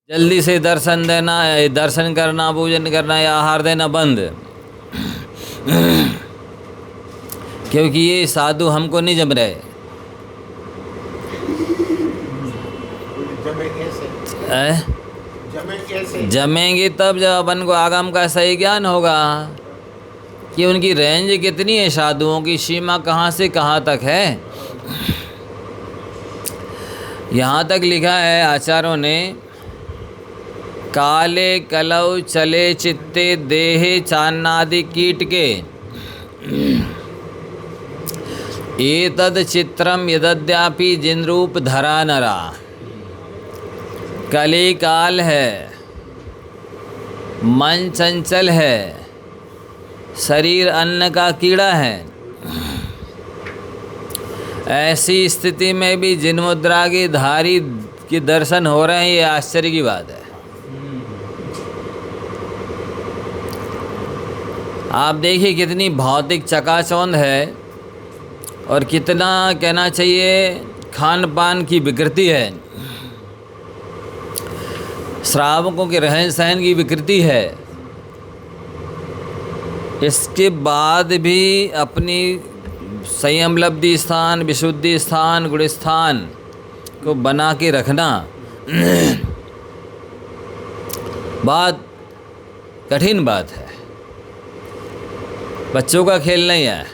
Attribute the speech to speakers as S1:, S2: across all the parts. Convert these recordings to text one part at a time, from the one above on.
S1: जल्दी से दर्शन देना, दर्शन करना, पूजन करना या आहार देना बंद, क्योंकि ये साधु हमको नहीं जम रहे। जमेंगे तब जब अपन को आगम का सही ज्ञान होगा कि उनकी रेंज कितनी है, साधुओं की सीमा कहाँ से कहाँ तक है। यहाँ तक लिखा है आचार्यों ने, काले कलौ चले चित्ते देहे चान्नादि कीट के, एतद चित्रम यदद्यापि जिन रूप धरा नरा। कली काल है, मन चंचल है, शरीर अन्न का कीड़ा है। ऐसी स्थिति में भी जिन मुद्रा की धारी के दर्शन हो रहे हैं, ये आश्चर्य की बात है। आप देखिए कितनी भौतिक चकाचौंध है और कितना कहना चाहिए खान पान की विकृति है, श्रावकों के रहन सहन की विकृति है। इसके बाद भी अपनी संयम लब्धि स्थान, विशुद्धि स्थान, गुण स्थान को बना के रखना बात कठिन बात है, बच्चों का खेल नहीं है।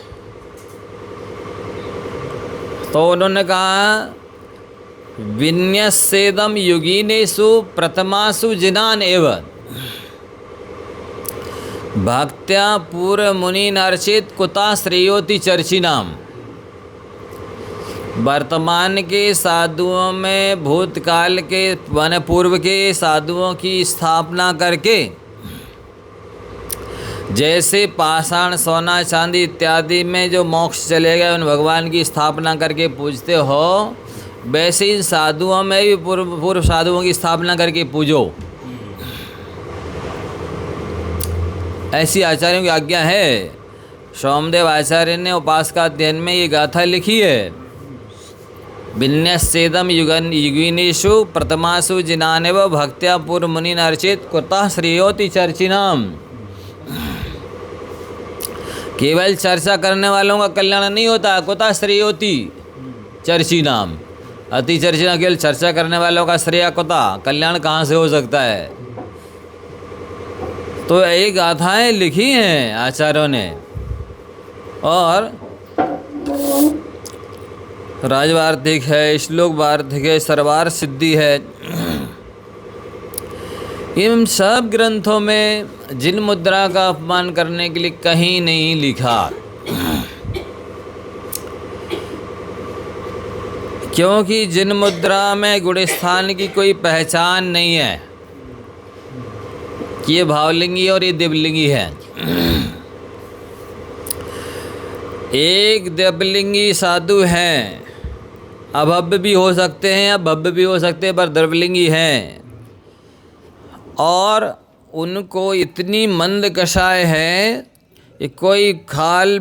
S1: तो उन्होंने कहा विन्यस्येदं युगिनेषु प्रथमासु जिनान एव भक्त्या पूर्व मुनीन् अर्चित कुता श्रेयोति चर्चिनाम। वर्तमान के साधुओं में भूतकाल के माने पूर्व के साधुओं की स्थापना करके, जैसे पाषाण सोना चांदी इत्यादि में जो मोक्ष चले गए उन भगवान की स्थापना करके पूजते हो, वैसे इन साधुओं में भी पूर्व साधुओं की स्थापना करके पूजो। ऐसी आचार्यों की आज्ञा है। सोमदेव आचार्य ने उपासका अध्ययन में ये गाथा लिखी है, विन्यस्येदं युगिनेषु प्रथमासु जिनानेव भक्त्या पूर्व मुनीन् अर्चित कुतः श्रेयोति चर्चिनाम। केवल चर्चा करने वालों का कल्याण नहीं होता, कुतः श्रेयोति चर्चिनाम। अति चर्चा, केवल चर्चा करने वालों का श्रेय कुतः, कल्याण कहाँ से हो सकता है। तो ये गाथाएं लिखी हैं आचार्यों ने, और राजवार्तिक है, श्लोक वार्तिक है, सरवार सिद्धि है। इन सब ग्रंथों में जिन मुद्रा का अपमान करने के लिए कहीं नहीं लिखा, क्योंकि जिन मुद्रा में गुणस्थान की कोई पहचान नहीं है कि ये भावलिंगी और ये दिव्यलिंगी है। एक दिव्यलिंगी साधु हैं, अभव्य भी हो सकते हैं या भव्य भी हो सकते हैं, पर द्रव्यलिंगी हैं, और उनको इतनी मंद कषाय है कि कोई खाल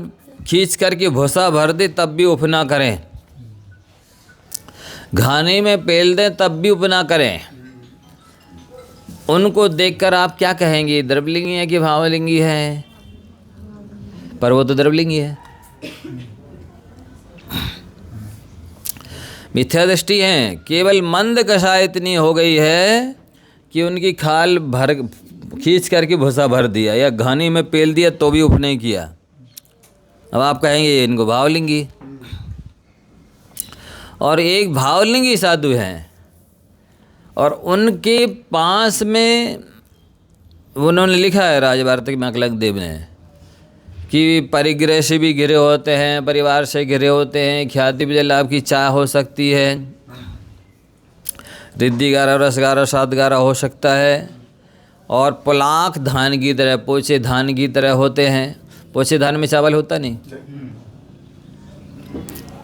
S1: खींच करके भूसा भर दे तब भी उफ ना करें, घाने में पेल दें तब भी उफ ना करें। उनको देखकर आप क्या कहेंगे, द्रव्यलिंगी है कि भावलिंगी है? पर वो तो द्रव्यलिंगी है, मिथ्या दृष्टि है। केवल मंद कषाय इतनी हो गई है कि उनकी खाल भर खींच करके भूसा भर दिया या घानी में पेल दिया तो भी उफ नहीं किया। अब आप कहेंगे इनको भावलिंगी। और एक भावलिंगी साधु हैं और उनके पास में उन्होंने लिखा है राजवार्तिक में अकलंक देव ने कि परिग्रह से भी घिरे होते हैं, परिवार से घिरे होते हैं, ख्याति विजय लाभ की चाह हो सकती है, रिद्धि गारा रसगारा सातगारा हो सकता है, और पुलाख धान की तरह, पोचे धान की तरह होते हैं। पोचे धान में चावल होता नहीं।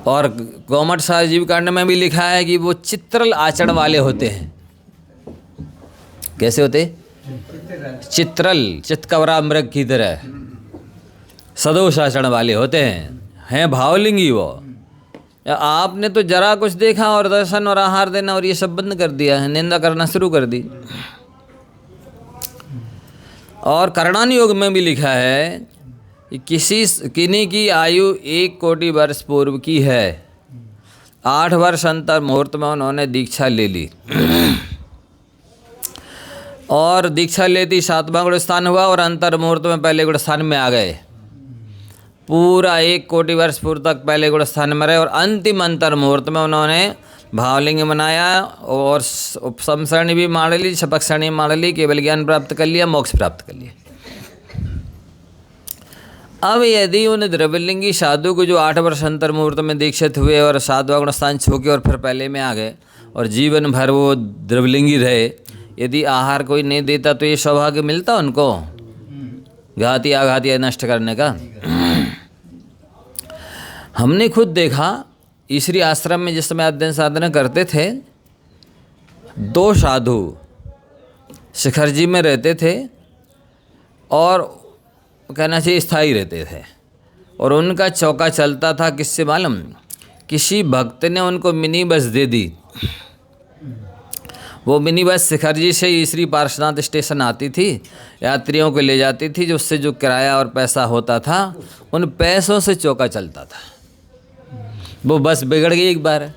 S1: और गोमठ सार जीव कांड में भी लिखा है कि वो चित्रल आचरण वाले होते हैं। कैसे होते? चित्रल, चितकबरा मृग की तरह सदोष आचरण वाले होते हैं भावलिंगी वो। आपने तो जरा कुछ देखा और दर्शन और आहार देना और ये सब बंद कर दिया है, निंदा करना शुरू कर दी। और करणान योग में भी लिखा है कि किन्हीं की आयु 1 कोटि वर्ष पूर्व की है, 8 वर्ष अंतर मुहूर्त में उन्होंने दीक्षा ले ली और दीक्षा लेती 7वां गुण स्थान हुआ और अंतर मुहूर्त में पहले गुण स्थान में आ गए। पूरा 1 कोटि वर्ष पूर्व तक पहले गुण स्थान में रहे और अंतिम अंतर मुहूर्त में उन्होंने भावलिंग बनाया और उपसमसरणी भी मार ली, शपक्षणी मार ली, केवल ज्ञान प्राप्त कर लिया, मोक्ष प्राप्त कर लिया। अब यदि उन द्रव्यलिंगी साधु को जो 8 वर्ष अंतर मुहूर्त में दीक्षित हुए और 7वां गुण स्थान छू के और फिर पहले में आ गए और जीवन भर वो द्रव्यलिंगी रहे, यदि आहार कोई नहीं देता तो ये सौभाग्य मिलता उनको घाती आघाती नष्ट करने का। हमने खुद देखा, ईश्वरी आश्रम में जिस समय अध्ययन साधना करते थे, 2 साधु शिखर जी में रहते थे और कहना चाहिए स्थायी रहते थे और उनका चौका चलता था किससे मालूम? किसी भक्त ने उनको मिनी बस दे दी। वो मिनी बस शिखर जी से ईश्वरी पार्श्वनाथ स्टेशन आती थी, यात्रियों को ले जाती थी, जो उससे जो किराया और पैसा होता था उन पैसों से चौका चलता था। वो बस बिगड़ गई एक बार,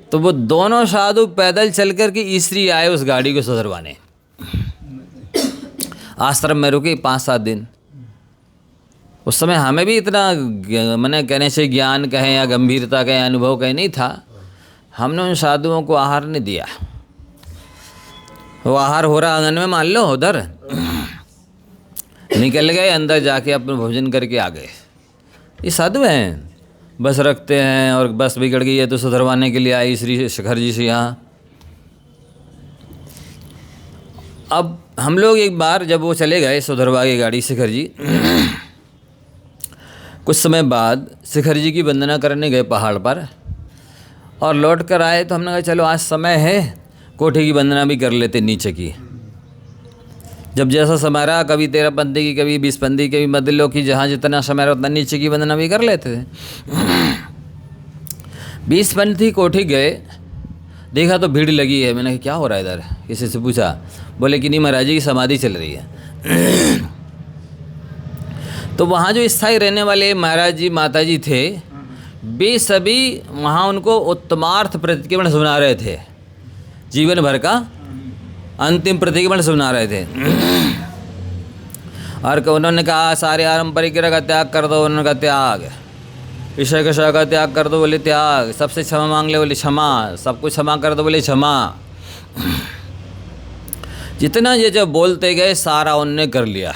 S1: तो वो दोनों साधु पैदल चल कर के ईश्वरी आए उस गाड़ी को सुधरवाने। आश्रम में रुके 5-7 दिन। उस समय हमें भी इतना मैंने कहने से ज्ञान कहें या गंभीरता कहें, अनुभव कहें नहीं था। हमने उन साधुओं को आहार नहीं दिया। वो आहार हो रहा आंगन में, मान लो उधर निकल गए, अंदर जाके अपना भोजन करके आ गए। ये साधु हैं, बस रखते हैं और बस बिगड़ गई है तो सुधरवाने के लिए आई श्री शिखर जी से यहाँ। अब हम लोग एक बार जब वो चले गए सुधरवा के गाड़ी शिखर जी, कुछ समय बाद शिखर जी की वंदना करने गए पहाड़ पर और लौट कर आए तो हमने कहा चलो आज समय है, कोठी की वंदना भी कर लेते नीचे की। जब जैसा समय रहा, कभी 13 पंथी की, कभी 20 पंथी, कभी मदलों की, जहाँ जितना समय रहा उतना नीचे की वंदना भी कर लेते थे। 20 पंथी कोठी गए, देखा तो भीड़ लगी है। मैंने कहा क्या हो रहा है इधर, किसी से पूछा, बोले कि नहीं महाराज जी की समाधि चल रही है। तो वहाँ जो स्थायी रहने वाले महाराज जी माता जी थे, वे सभी वहाँ उनको उत्तमार्थ प्रतिक्रमण सुना रहे थे, जीवन भर का अंतिम प्रतिक्रमण सुना रहे थे। और उन्होंने कहा सारे आरंभ परिक्रिया का त्याग कर दो। उन्होंने कहा त्याग, विषय कषय का त्याग कर दो, बोले त्याग, सबसे क्षमा मांग ले, बोले क्षमा, सब कुछ क्षमा कर दो, बोले क्षमा। जितना ये जब बोलते गए सारा उनने कर लिया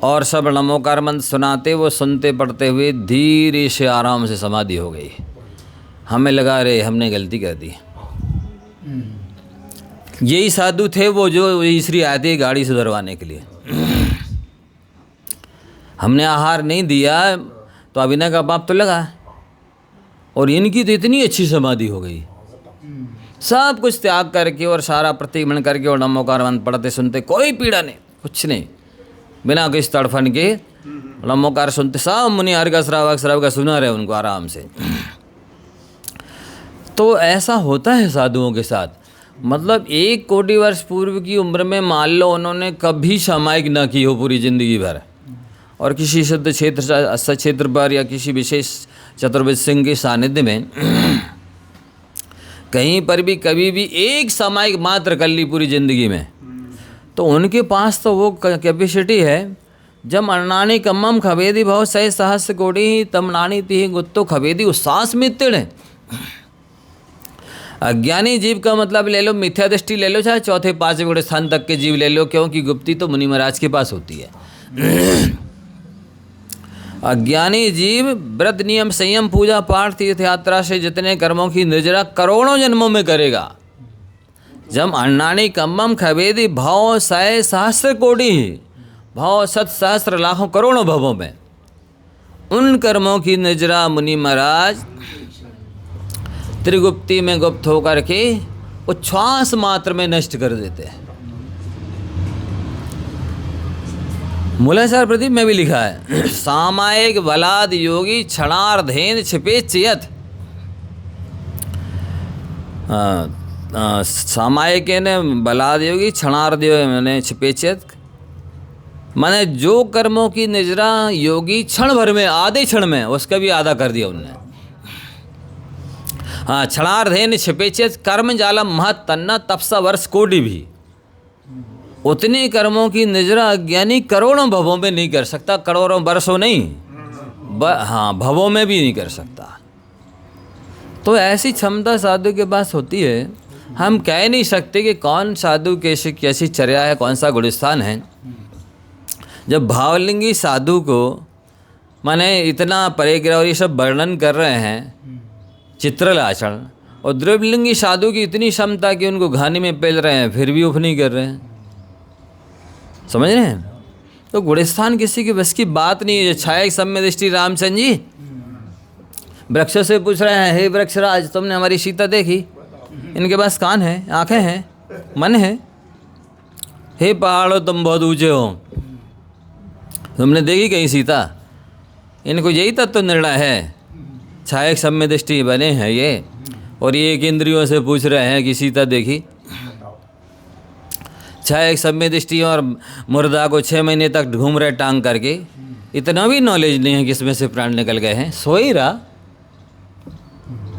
S1: और सब नमोकार मंत्र सुनाते, वो सुनते पढ़ते हुए धीरे से आराम से समाधि हो गई। हमें लगा रे हमने गलती कर दी। यही साधु थे वो जो ईश्वरी आए थे गाड़ी सुधरवाने के लिए। हमने आहार नहीं दिया तो अभिनय का पाप तो लगा, और इनकी तो इतनी अच्छी समाधि हो गई। सब कुछ त्याग करके और सारा प्रतिक्रमण करके और नमोकार मंत्र पढ़ते सुनते, कोई पीड़ा नहीं, कुछ नहीं, बिना किसी तड़फन के नमोकार सुनते, सब मुनि हर का श्रावक का सुना रहे उनको आराम से। तो ऐसा होता है साधुओं के साथ। मतलब 1 कोटि वर्ष पूर्व की उम्र में मान लो उन्होंने कभी सामायिक न की हो पूरी जिंदगी भर, और किसी सिद्ध क्षेत्र क्षेत्र पर या किसी विशेष चतुर्वेद सिंह के सानिध्य में कहीं पर भी कभी भी एक सामायिक मात्र कर ली पूरी जिंदगी में, तो उनके पास तो वो कैपेसिटी है। जब अन्नानी कम्मम खवेदी भाव सह सहस्र कोटि तम नानी तिहि गुत्तो खवेदी उसास मित्तिड़। अज्ञानी जीव का मतलब ले लो, मिथ्या दृष्टि ले लो, चाहे चौथे 5वें गुण स्थान तक के जीव ले लो, क्योंकि गुप्ती तो मुनि महाराज के पास होती है। अज्ञानी जीव व्रत नियम संयम पूजा पाठ तीर्थ यात्रा से जितने कर्मों की निर्जरा करोड़ों जन्मों में करेगा, जब अन्नानी कम्मम खवेदी भाव सय सहस्र कोटि, भाव 7 सहस्र लाखों करोड़ों भवों में, उन कर्मों की निर्जरा मुनि महाराज त्रिगुप्ती में गुप्त होकर के उच्छ्वास मात्र में नष्ट कर देते हैं। मूलाचार प्रदीप में भी लिखा है सामायिक बलाद योगी क्षणार्धेन छिपे चियत। सामायिक ने बलाद योगी क्षणार्ध मैंने छिपे चियत, माने जो कर्मों की निजरा योगी क्षण भर में, आधे क्षण में उसका भी आधा कर दिया उनने। हाँ, क्षणार्धेन छिपे चियत कर्म जालम महत तन्ना तपसा वर्ष कोटि भी। उतने कर्मों की निजरा अज्ञानी करोड़ों भवों में नहीं कर सकता, करोड़ों वर्षों नहीं, हाँ भवों में भी नहीं कर सकता। तो ऐसी क्षमता साधु के पास होती है। हम कह नहीं सकते कि कौन साधु कैसी चर्या है, कौन सा गुणस्थान है। जब भावलिंगी साधु को माने इतना परिग्रह और ये सब वर्णन कर रहे हैं चित्रल आचरण, और द्रव्यलिंगी साधु की इतनी क्षमता कि उनको घानी में पेल रहे हैं फिर भी उफ नहीं कर रहे हैं, समझ रहे हैं। तो गुणस्थान किसी के बस की बात नहीं है। छाया सम्य दृष्टि रामचंद्र जी वृक्षों से पूछ रहे हैं, हे वृक्षराज तुमने हमारी सीता देखी? इनके पास कान है, आंखें हैं, मन है। हे पहाड़ों तुम बहुत ऊंचे हो, तुमने देखी कहीं सीता? इनको यही तत्व निर्णय है, छाया सम्य दृष्टि बने हैं ये, और ये एक इंद्रियों से पूछ रहे हैं कि सीता देखी? छाया सम्य दृष्टि और मुर्दा को 6 महीने तक घूम रहे टांग करके, इतना भी नॉलेज नहीं है कि इसमें से प्राण निकल गए हैं। सो ही रहा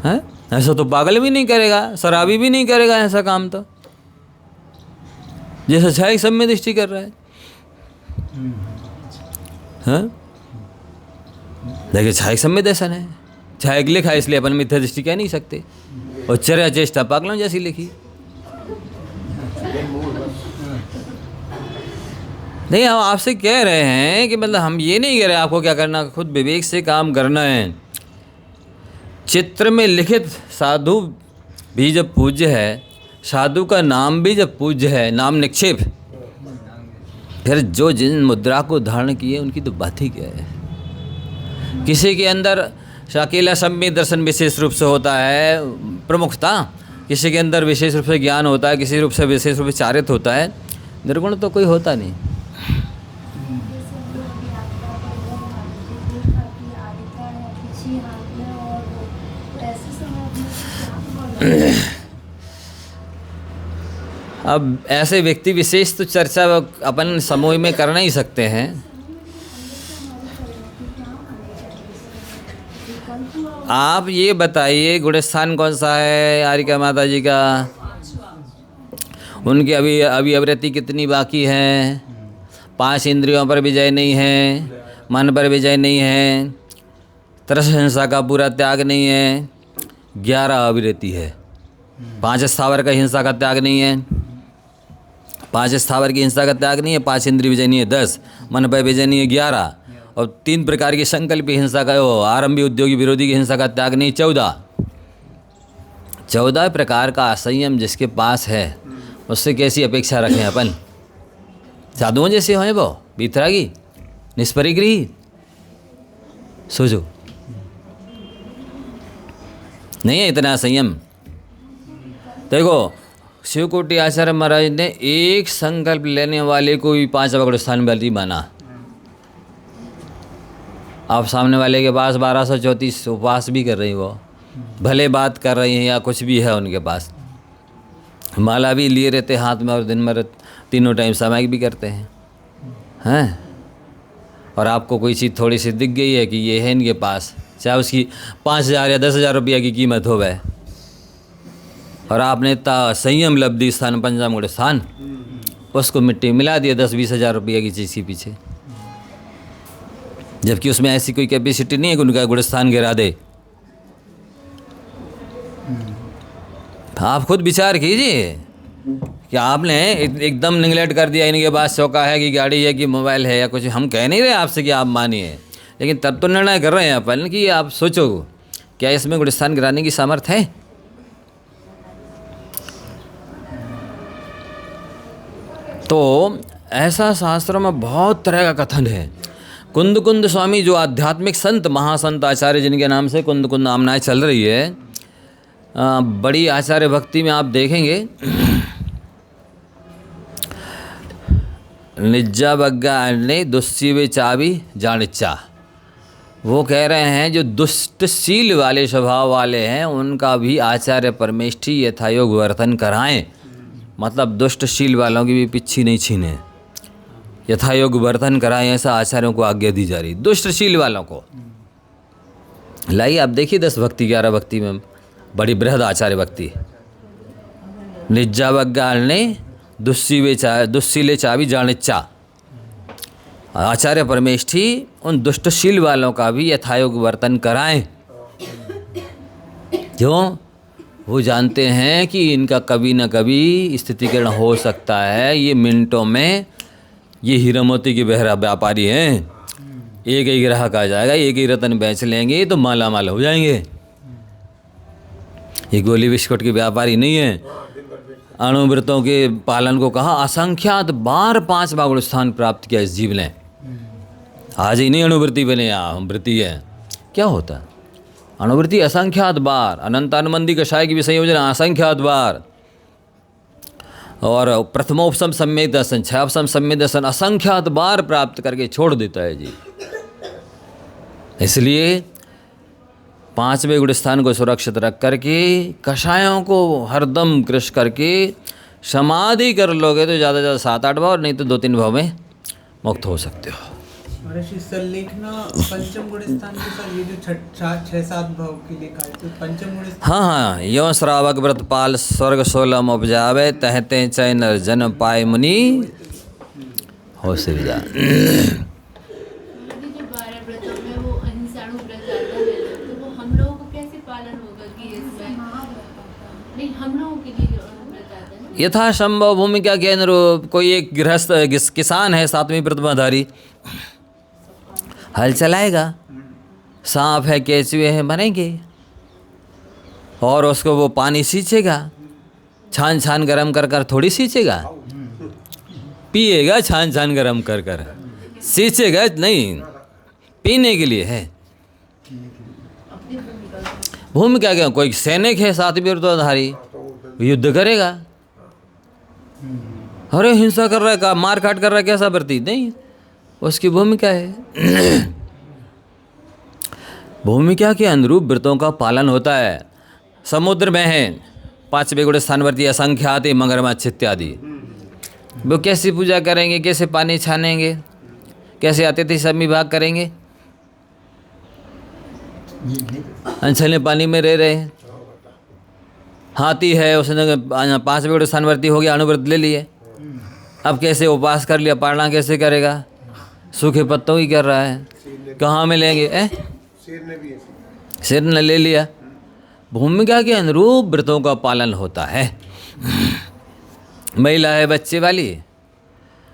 S1: है, ऐसा तो पागल भी नहीं करेगा, शराबी भी नहीं करेगा ऐसा काम, तो जैसे छाया सम्य दृष्टि कर रहा है। हाँ, देखिए छाया सम्य दर्शन है, छाया लिखा है इसलिए अपन मिथ्या दृष्टि कह नहीं सकते, और चर्या चेष्टा पागलों जैसी लिखी। नहीं, हम आपसे कह रहे हैं कि मतलब हम ये नहीं कह रहे आपको क्या करना, खुद विवेक से काम करना है। चित्र में लिखित साधु भी जब पूज्य है, साधु का नाम भी जब पूज्य है, नाम निक्षेप, फिर जो जिन मुद्रा को धारण किए उनकी तो बात ही क्या है। किसी के अंदर अकेला सम्य दर्शन विशेष रूप से होता है प्रमुखता, किसी के अंदर विशेष रूप से ज्ञान होता है, किसी रूप से विशेष रूप से चारित होता है, निर्गुण तो कोई होता नहीं। अब ऐसे व्यक्ति विशेष तो चर्चा अपन समूह में कर नहीं सकते हैं। आप ये बताइए गुणस्थान कौन सा है आरिका माता जी का? उनकी अभी अवृत्ति कितनी बाकी है? 5 इंद्रियों पर विजय नहीं है, मन पर विजय नहीं है, तरस हिंसा का पूरा त्याग नहीं है, 11 अविरति है। 5 स्थावर का हिंसा का त्याग नहीं है, 5 स्थावर की हिंसा का त्याग नहीं है, 5 इंद्रिय विजय नहीं है 10, मन पर विजय नहीं है 11, और 3 प्रकार की संकल्प हिंसा का आरंभी उद्योगी विरोधी की हिंसा का त्याग नहीं 14 प्रकार का असंयम जिसके पास है उससे कैसी अपेक्षा रखें अपन? साधुओं जैसे हों वो बीतरागी निष्परिग्रही, सोचो नहीं है इतना संयम। देखो शिवकोटि आचार्य महाराज ने एक संकल्प लेने वाले को भी 5 अवगुणस्थान बली माना। आप सामने वाले के पास 1234 उपवास भी कर रही, वो भले बात कर रही हैं या कुछ भी है उनके पास, माला भी लिए रहते हाथ में, और दिन भर 3 टाइम सामायिक भी करते हैं, और आपको कोई चीज़ थोड़ी सी दिख गई है कि ये है इनके पास, चाहे उसकी 5,000 या 10,000 रुपया की कीमत हो वह, और आपने इतना संयम लब्धि स्थान पंचम गुण स्थान उसको मिट्टी मिला दिया 10-20 हज़ार रुपया की चीज़ के पीछे, जबकि उसमें ऐसी कोई कैपेसिटी नहीं है कि उनका गुणस्थान गिरा दे। आप खुद विचार कीजिए कि आपने एकदम निगलेक्ट कर दिया, इनके पास चौका है कि गाड़ी है कि मोबाइल है या कुछ। हम कह नहीं रहे आपसे कि आप मानिए, लेकिन तब तो निर्णय कर रहे हैं अपन कि आप सोचो क्या इसमें गुणस्थान गिराने की सामर्थ्य है? तो ऐसा शास्त्रों में बहुत तरह का कथन है। कुंद कुंद स्वामी जो आध्यात्मिक संत महासंत आचार्य जिनके नाम से कुंद कुंद नामनाएं चल रही है, बड़ी आचार्य भक्ति में आप देखेंगे निज्जा बग्गा अन्य दुस्सीवे चाबी जानिच्चा। वो कह रहे हैं जो दुष्टशील वाले स्वभाव वाले हैं उनका भी आचार्य परमेष्ठी यथायोग वर्तन कराएं, मतलब दुष्टशील वालों की भी पिच्छी नहीं छीने, यथायोग वर्तन कराएं, ऐसा आचार्यों को आज्ञा दी जा रही। दुष्टशील वालों को लाइए आप देखिए 10 भक्ति 11 भक्ति में बड़ी बृहद आचार्य भक्ति। निज्जा बग्गा ने दुस्सीले चाबी जानिच्चा। आचार्य परमेष्ठी उन दुष्टशील वालों का भी यथायोग वर्तन कराएं। क्यों? वो जानते हैं कि इनका कभी न कभी स्थितिकरण हो सकता है। ये मिनटों में, ये हीरा मोती के बहरा व्यापारी हैं, एक ही ग्राहक आ जाएगा, एक ही रतन बेच लेंगे तो माला माल हो जाएंगे। ये गोली बिस्कुट के व्यापारी नहीं है। अणुव्रतों के पालन को कहा, असंख्यात बार 5 बार गुण स्थान प्राप्त किया इस जीव ने। आज ही नहीं अणुवृत्ति बने, व्रती है। क्या होता है अणुवृत्ति? असंख्यात बार। अनंतानुबंधी कषाय की भी संयोजन असंख्यात बार, और प्रथमोपसम सम्यक दर्शन, छापसम सम्यक दर्शन असंख्यात बार प्राप्त करके छोड़ देता है जी। इसलिए 5वें गुण स्थान को सुरक्षित रख करके कषायों को हरदम कृष करके समाधि कर लोगे तो ज़्यादा से ज़्यादा 7-8 भाव, नहीं तो 2-3 भाव में मुक्त हो सकते हो।
S2: सर लिखना पंचम गुण स्थान के सर, ये जो 6-7 भाव की लिखा है तो पंचम गुण स्थान।
S1: हाँ, यो श्रावक व्रत पाल स्वर्ग सोलम उपजावे, तहते चय नर जन पाए मुनि हो सिरजा। यथा संभव भूमिका के अनुरूप कोई एक गृहस्थ किसान है 7वीं प्रतिमाधारी, हल चलाएगा, सांप है केचुए हैं बनेंगे, और उसको वो पानी सींचेगा, छान छान गरम कर कर थोड़ी सींचेगा, पिएगा छान छान गरम कर कर, सींचेगा नहीं, पीने के लिए है। भूमिका क्या? कोई सैनिक है 7वीं प्रतिमाधारी, युद्ध करेगा, अरे हिंसा कर रहा है, मार काट कर रहा है, कैसा प्रतीत नहीं, उसकी भूमिका है। भूमिका के अनुरूप व्रतों का पालन होता है। समुद्र में है 5वें गुण स्थानवर्ती असंख्यात मगरमच्छ इत्यादि, वो कैसी पूजा करेंगे, कैसे पानी छानेंगे, कैसे अतिथि समिभाग करेंगे? अनछले पानी में रह रहे हैं। हाथी है, उसने 5वें गुण स्थानवर्ती हो गया, अणुव्रत ले लिए, अब कैसे उपास कर लिया, पालना कैसे करेगा? सूखे पत्तों की कर रहा है, कहाँ मिलेंगे? शेर ने ले लिया। भूमिका के अनुरूप व्रतों का पालन होता है। महिला है बच्चे वाली,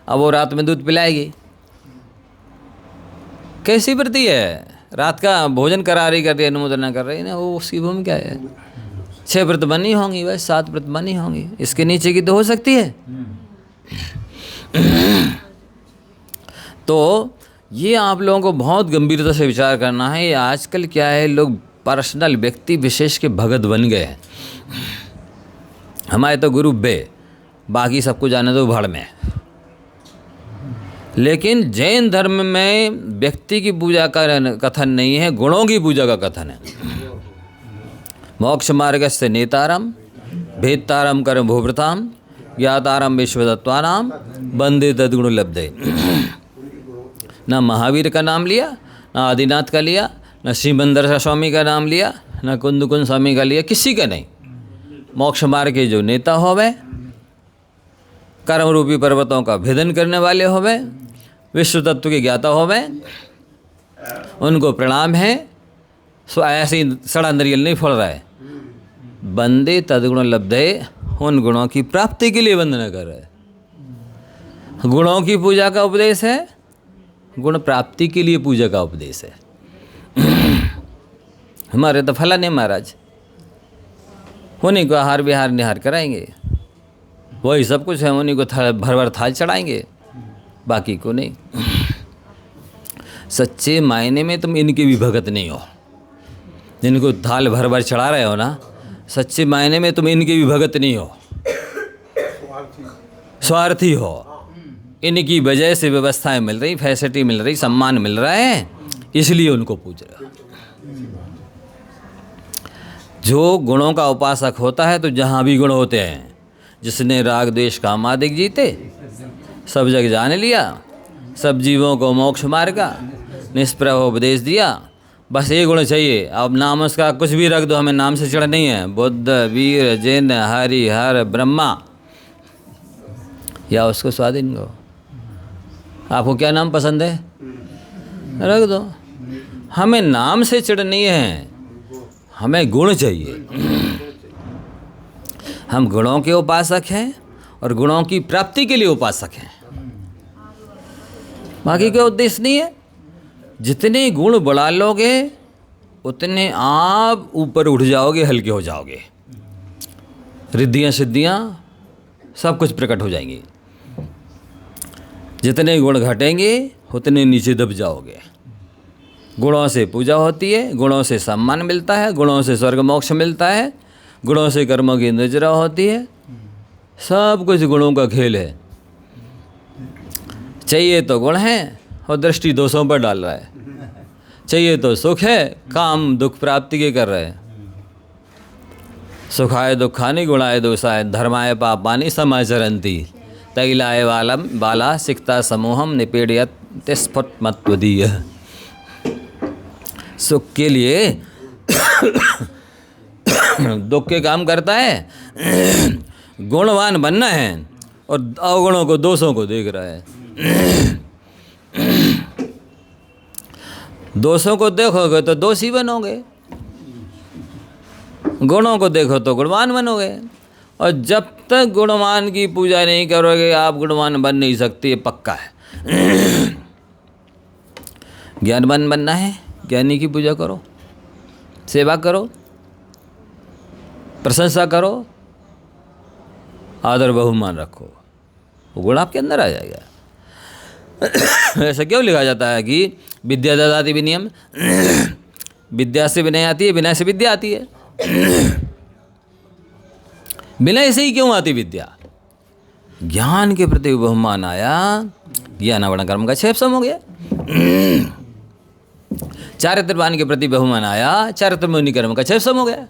S1: अब वो रात में दूध पिलाएगी, कैसी व्रती है? रात का भोजन करा रही, कर रही, अनुमोदन कर रही ना, वो उसकी भूमिका है। 6 व्रत बनी होंगी, बस 7 व्रत बनी होंगी, इसके नीचे की तो हो सकती है। तो ये आप लोगों को बहुत गंभीरता से विचार करना है। ये आजकल क्या है, लोग पर्सनल व्यक्ति विशेष के भगत बन गए हैं। हमारे तो गुरु बे, बाकी सबको जाने दो भाड़ में। लेकिन जैन धर्म में व्यक्ति की पूजा का कथन नहीं है, गुणों की पूजा का कथन है। मोक्ष मार्ग से नेतारम भेदतारम कर्म भूभृताम ज्ञातारम विश्वदत्वानाम वंदे तद्गुण लब्धे। ना महावीर का नाम लिया, ना आदिनाथ का लिया, ना श्रीमंदर स्वामी का नाम लिया, ना कुंदकुंद स्वामी का लिया, किसी का नहीं। मोक्ष मार्ग के जो नेता होवे, कर्म रूपी पर्वतों का भेदन करने वाले होवे, विश्व तत्व के ज्ञाता होवे, उनको प्रणाम है। सो ऐसे ही सड़ा नरियल नहीं फल रहा है। बंदे तद्गुण लब्धे, उन गुणों की प्राप्ति के लिए वंदना कर रहे हैं। गुणों की पूजा का उपदेश है, गुण प्राप्ति के लिए पूजा का उपदेश है। हमारे तो फला नहीं महाराज, उन्हीं को आहार विहार निहार कराएंगे, वही सब कुछ है, उन्हीं को भर भर थाल चढ़ाएंगे, बाकी को नहीं। सच्चे मायने में तुम इनके भी भगत नहीं हो। जिनको थाल भर भर चढ़ा रहे हो ना, सच्चे मायने में तुम इनके भी भगत नहीं हो, स्वार्थी हो। इनकी वजह से व्यवस्थाएं मिल रही, फैसिलिटी मिल रही, सम्मान मिल रहा है, इसलिए उनको पूज रहा। जो गुणों का उपासक होता है तो जहाँ भी गुण होते हैं, जिसने राग द्वेष काम आदिक जीते, सब जग जान लिया, सब जीवों को मोक्ष मार्ग का निष्प्रभ उपदेश दिया, बस ये गुण चाहिए। अब नाम उसका कुछ भी रख दो, हमें नाम से चिढ़ नहीं है। बुद्ध, वीर, जैन, हरि, हर, ब्रह्मा, या उसको स्वाधीन करो। आपको क्या नाम पसंद है रख दो, हमें नाम से चिढ़ नहीं है, हमें गुण चाहिए। हम गुणों के उपासक हैं और गुणों की प्राप्ति के लिए उपासक हैं, बाकी कोई उद्देश्य नहीं है। जितने गुण बढ़ा लोगे उतने आप ऊपर उठ जाओगे, हल्के हो जाओगे, रिद्धियाँ सिद्धियाँ सब कुछ प्रकट हो जाएंगी। जितने गुण घटेंगे उतने नीचे दब जाओगे। गुणों से पूजा होती है, गुणों से सम्मान मिलता है, गुणों से स्वर्ग मोक्ष मिलता है, गुणों से कर्मों की निजरा होती है, सब कुछ गुणों का खेल है। चाहिए तो गुण है और दृष्टि दोषों पर डाल रहा है, चाहिए तो सुख है, काम दुख प्राप्ति के कर रहे हैं। सुखाय दुखानि गुणाय दोषाय धर्माय पापानि समाचरन्ति तैलाय वालम बाला सिक्ता समूहम निपेड़यत तिस्फुटमत्वदीय। सुख के लिए दुख के काम करता है, गुणवान बनना है और अवगुणों को दोषों को देख रहा है। दोषों को देखोगे तो दोषी बनोगे, गुणों को देखो तो गुणवान बनोगे। और जब तक गुणवान की पूजा नहीं करोगे आप गुणवान बन नहीं सकते, ये पक्का है। ज्ञानवान बनना है, ज्ञानी की पूजा करो, सेवा करो, प्रशंसा करो, आदर बहुमान रखो, वो गुण आपके अंदर आ जाएगा। ऐसा क्यों लिखा जाता है कि विद्या ददाति विनयम, विद्या से विनय आती है, विनय से विद्या आती है। विनय से ही क्यों आती विद्या? ज्ञान के प्रति बहुमान आया, ज्ञानावरण कर्म का क्षेपसम हो गया। चारित्रवान के प्रति बहुमान आया, चारित्र मुनि कर्म का क्षेपसम हो गया।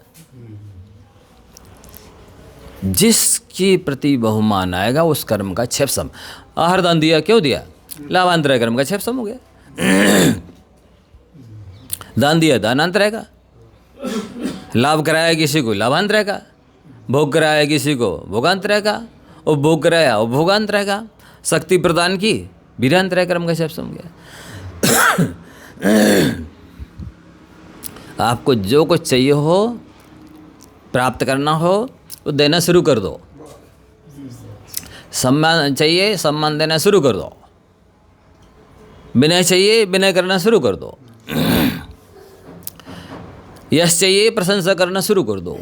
S1: जिसके प्रति बहुमान आएगा उस कर्म का क्षेपसम। आहार दान दिया, क्यों दिया? लाभांतरय कर्म का क्षेपसम हो गया। दान दिया, दानांतरय का। लाभ कराया किसी को, लाभांतरय का। भोग कराया किसी को, भोगांतरय का। उपभोग कराया, उपभोगांतरय का। शक्ति प्रदान की, वीरांतरय कर्म का क्षेपसम हो गया। आपको जो कुछ चाहिए हो, प्राप्त करना हो, वो देना शुरू कर दो। सम्मान चाहिए, सम्मान देना शुरू कर दो। विनय चाहिए, विनय करना शुरू कर दो। यश चाहिए, प्रशंसा करना शुरू कर दो।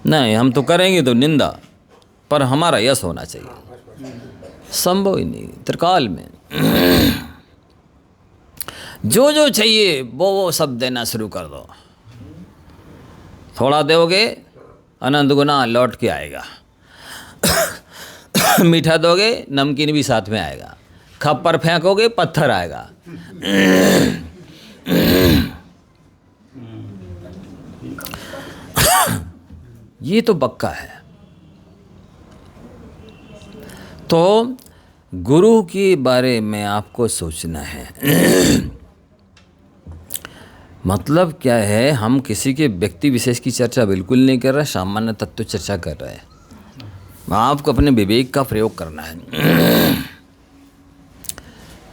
S1: नहीं, हम तो करेंगे तो निंदा, पर हमारा यश होना चाहिए। संभव ही नहीं त्रिकाल में। जो जो चाहिए वो सब देना शुरू कर दो। थोड़ा दोगे, अनंत गुना लौट के आएगा। मीठा दोगे, नमकीन भी साथ में आएगा। खप्पर फेंकोगे, पत्थर आएगा। ये तो पक्का है। तो गुरु के बारे में आपको सोचना है। मतलब क्या है, हम किसी के व्यक्ति विशेष की चर्चा बिल्कुल नहीं कर रहे, सामान्य तत्व चर्चा कर रहे हैं। आपको अपने विवेक का प्रयोग करना है।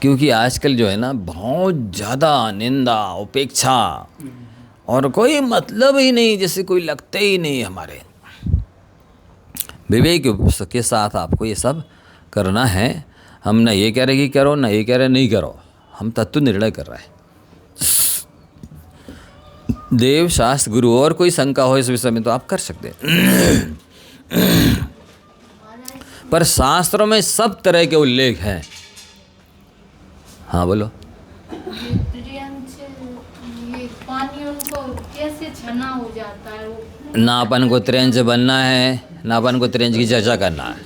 S1: क्योंकि आजकल जो है ना, बहुत ज़्यादा निंदा, उपेक्षा और कोई मतलब ही नहीं, जैसे कोई लगते ही नहीं हमारे। विवेक के साथ आपको ये सब करना है। हम ना ये कह रहे कि करो, ना ये कह रहे नहीं करो, हम तत्व निर्णय कर रहे हैं। देव, शास्त्र, गुरु और कोई शंका हो इस विषय में तो आप कर सकते हैं। पर शास्त्रों में सब तरह के उल्लेख हैं। हाँ बोलो।
S3: ये पानी उनको कैसे छना हो जाता है?
S1: ना अपन को त्रेंच बनना है, ना अपन को त्रेंच की चर्चा करना है।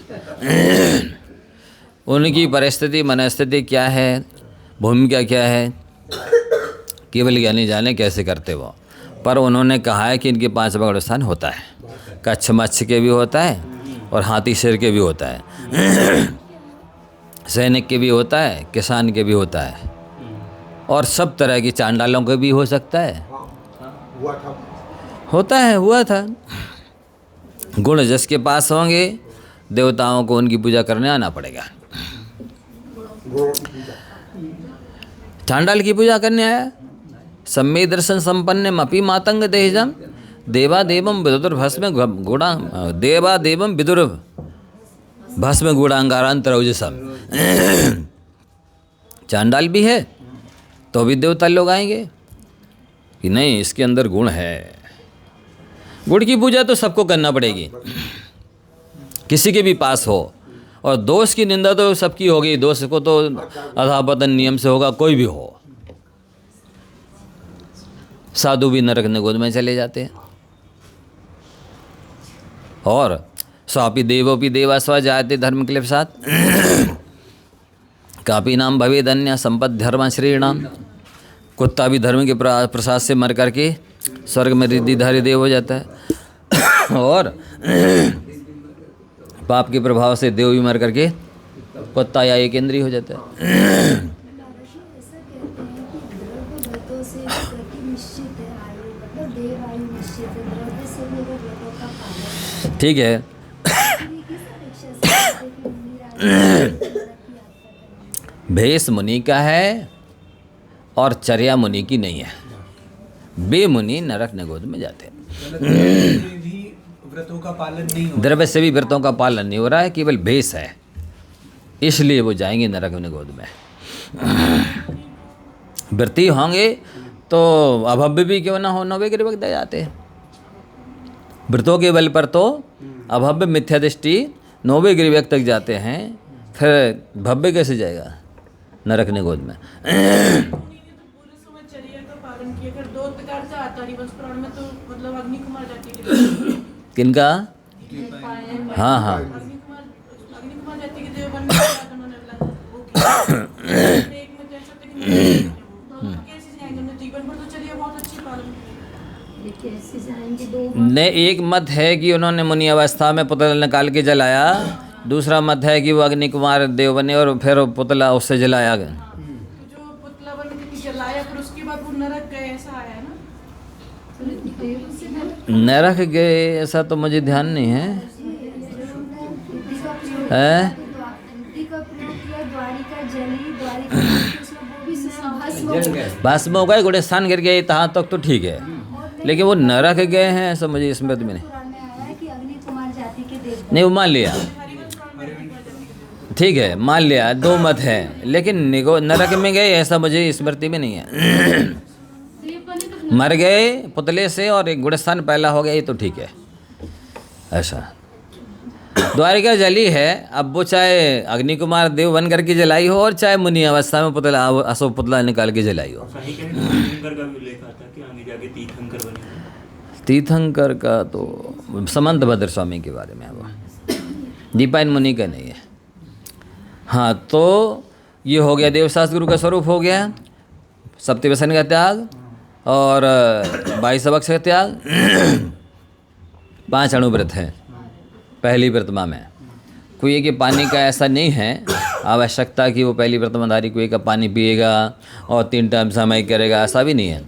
S1: उनकी परिस्थिति मनस्थिति क्या है, भूमिका क्या है, केवल ज्ञानी जाने कैसे करते वो। पर उन्होंने कहा है कि इनके 5 गौड़ स्थान होता है, कच्छ मत्स्य के भी होता है और हाथी शेर के भी होता है, सैनिक के भी होता है, किसान के भी होता है, और सब तरह की चांडालों के भी हो सकता है,
S4: हुआ था।
S1: होता है, हुआ था। गुण जिसके पास होंगे देवताओं को उनकी पूजा करने आना पड़ेगा।
S4: गुणों की पूजा।
S1: चांडाल की पूजा करने आया। सम्मे दर्शन संपन्न अपि मातंग देहजम देवा देवम विदुर भस्म गुणा देवा देवम विदुर भस्म गुणांगारांतरौजसम। चांडाल भी है तो भी देवता लोग आएंगे कि नहीं, इसके अंदर गुण है। गुण की पूजा तो सबको करना पड़ेगी, किसी के भी पास हो। और दोष की निंदा तो सबकी होगी, दोष को तो अधापतन नियम से होगा, कोई भी हो। साधु भी नरक निगोद में चले जाते हैं। और स्वापी देवोपी देवा स्व जायते धर्म के साथ कापी नाम भवेद अन्य संपद धर्म श्रीणाम। कुत्ता भी धर्म के प्रसाद से मर करके स्वर्ग में रिद्धिधारी देव हो जाता है, और पाप के प्रभाव से देव भी मर करके कुत्ता या एक इंद्रिय हो जाता है। ठीक है। भेष मुनि का है और चर्या मुनि की नहीं है। बेमुनि नरक निगोद में जाते हैं।
S2: में भी व्रतों का पालन नहीं हो।
S1: द्रव्य से भी व्रतों का पालन नहीं हो रहा है, केवल भेष है, इसलिए वो जाएंगे नरक निगोद में। व्रती होंगे तो अभव्य भी क्यों ना हो, नवे गिरवक दे जाते हैं। व्रतों के बल पर तो अभव्य मिथ्या दृष्टि नौवे गिरवक तक जाते हैं, फिर भव्य कैसे जाएगा नरक निगोद में। किनका? हाँ हाँ ने एक मत है कि उन्होंने मुनि अवस्था में पुतला निकाल के जलाया, दूसरा मत है कि वो अग्नि कुमार देव बने और फिर पुतला उससे जलाया गया।
S5: जो पुतला बन के जलाया फिर उसके बाद वो नरक गए, ऐसा आया ना?
S1: नरक गए ऐसा तो मुझे ध्यान नहीं है। भस्म हो गए, गुड़े स्थान गिर गए, तहाँ तक तो ठीक है, लेकिन वो नरक गए हैं ऐसा मुझे स्मृति में नहीं। वो मान लिया, ठीक है, मान लिया, दो मत है, लेकिन नरक में गए ऐसा मुझे स्मृति में नहीं है। मर गए पुतले से और एक गुड़स्थान पहला हो गया, ये तो ठीक है। ऐसा द्वारिका जली है, अब वो चाहे अग्नि कुमार देव बन करके जलाई हो और चाहे मुनि अवस्था में पुतला अशोक पुतला निकाल के जलाई हो।
S6: तीर्थंकर का भी उल्लेख आता है कि आगे जाके तीर्थंकर बने।
S1: तीर्थंकर का तो समंत भद्र स्वामी के बारे में है, वो दीपायन मुनि का नहीं है। हाँ, तो ये हो गया देवशास्त्र गुरु का स्वरूप हो गया, सप्तव्यसन का त्याग और 22 अवक्ष का त्याग। 5 अणुव्रत है पहली प्रतिमा में। कुएं के पानी का ऐसा नहीं है आवश्यकता कि वो पहली प्रतिमाधारी कुएं का पानी पिएगा और 3 टाइम समय करेगा, ऐसा भी नहीं है।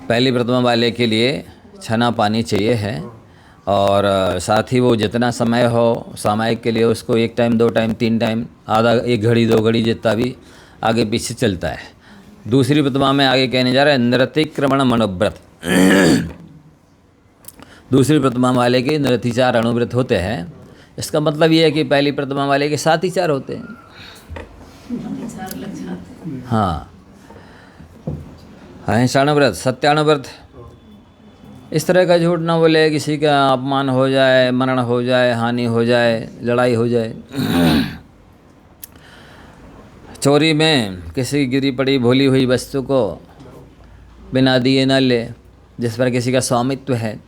S1: पहली प्रतिमा वाले के लिए छना पानी चाहिए है, और साथ ही वो जितना समय हो सामायिक के लिए उसको 1 टाइम 2 टाइम 3 टाइम, आधा 1 घड़ी 2 घड़ी जितना भी आगे पीछे चलता है। दूसरी प्रतिमा में आगे कहने जा रहा है नृतिक्रमण मनोव्रत। दूसरी प्रतिमा वाले के नृति 4 अणुव्रत होते हैं। इसका मतलब ये है कि पहली प्रतिमा वाले के 7 ही 4 होते हैं। हाँ, अहिंसाणुव्रत, सत्याणुव्रत, इस तरह का झूठ ना बोले, किसी का अपमान हो जाए, मरण हो जाए, हानि हो जाए, लड़ाई हो जाए। चोरी में किसी गिरी पड़ी भूली हुई वस्तु को बिना दिए न ले, जिस पर किसी का स्वामित्व है।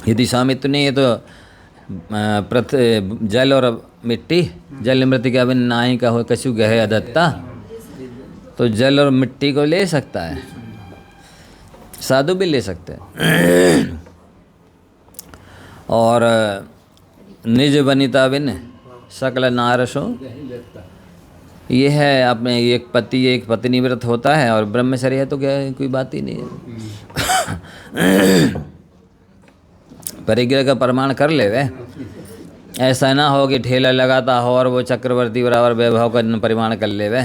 S1: यदि स्वामित्व नहीं है तो जल और मिट्टी, जल मृतिका बिन नाई का हो कछु गहे अदत्ता, तो जल और मिट्टी को ले सकता है, साधु भी ले सकते हैं। और निज वनिता बिन सकल नारसो, ये है अपने एक पति एक पत्नी व्रत होता है, और ब्रह्मचर्य है तो क्या है, कोई बात ही नहीं है। परिग्रह का प्रमाण कर ले वे, ऐसा ना हो कि ठेला लगाता हो और वो चक्रवर्ती बराबर वैभव का परिमाण कर ले वे।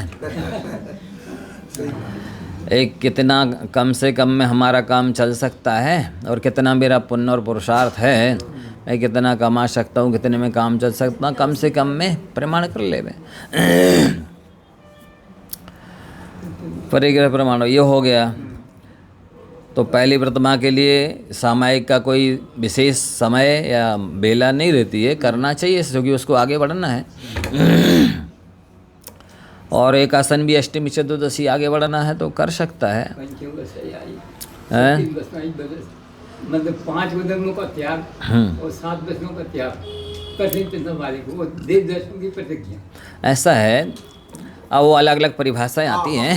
S1: एक कितना कम से कम में हमारा काम चल सकता है, और कितना मेरा पुण्य और पुरुषार्थ है, मैं कितना कमा सकता हूँ, कितने में काम चल सकता, कम से कम में प्रमाण कर ले वे। परिग्रह प्रमाण ये हो गया। तो पहली प्रतिमा के लिए सामायिक का कोई विशेष समय या बेला नहीं रहती है, करना चाहिए क्योंकि उसको आगे बढ़ना है। और एक आसन भी अष्टमी चतुर्दशी आगे बढ़ना है तो कर सकता है।
S7: मतलब 5 बदनों का त्याग और 7 बदनों का त्याग कठिन चिंता वाले को देव दर्शन की प्रतिज्ञा, ऐसा
S1: है। अब वो अलग अलग परिभाषाएं आती हैं,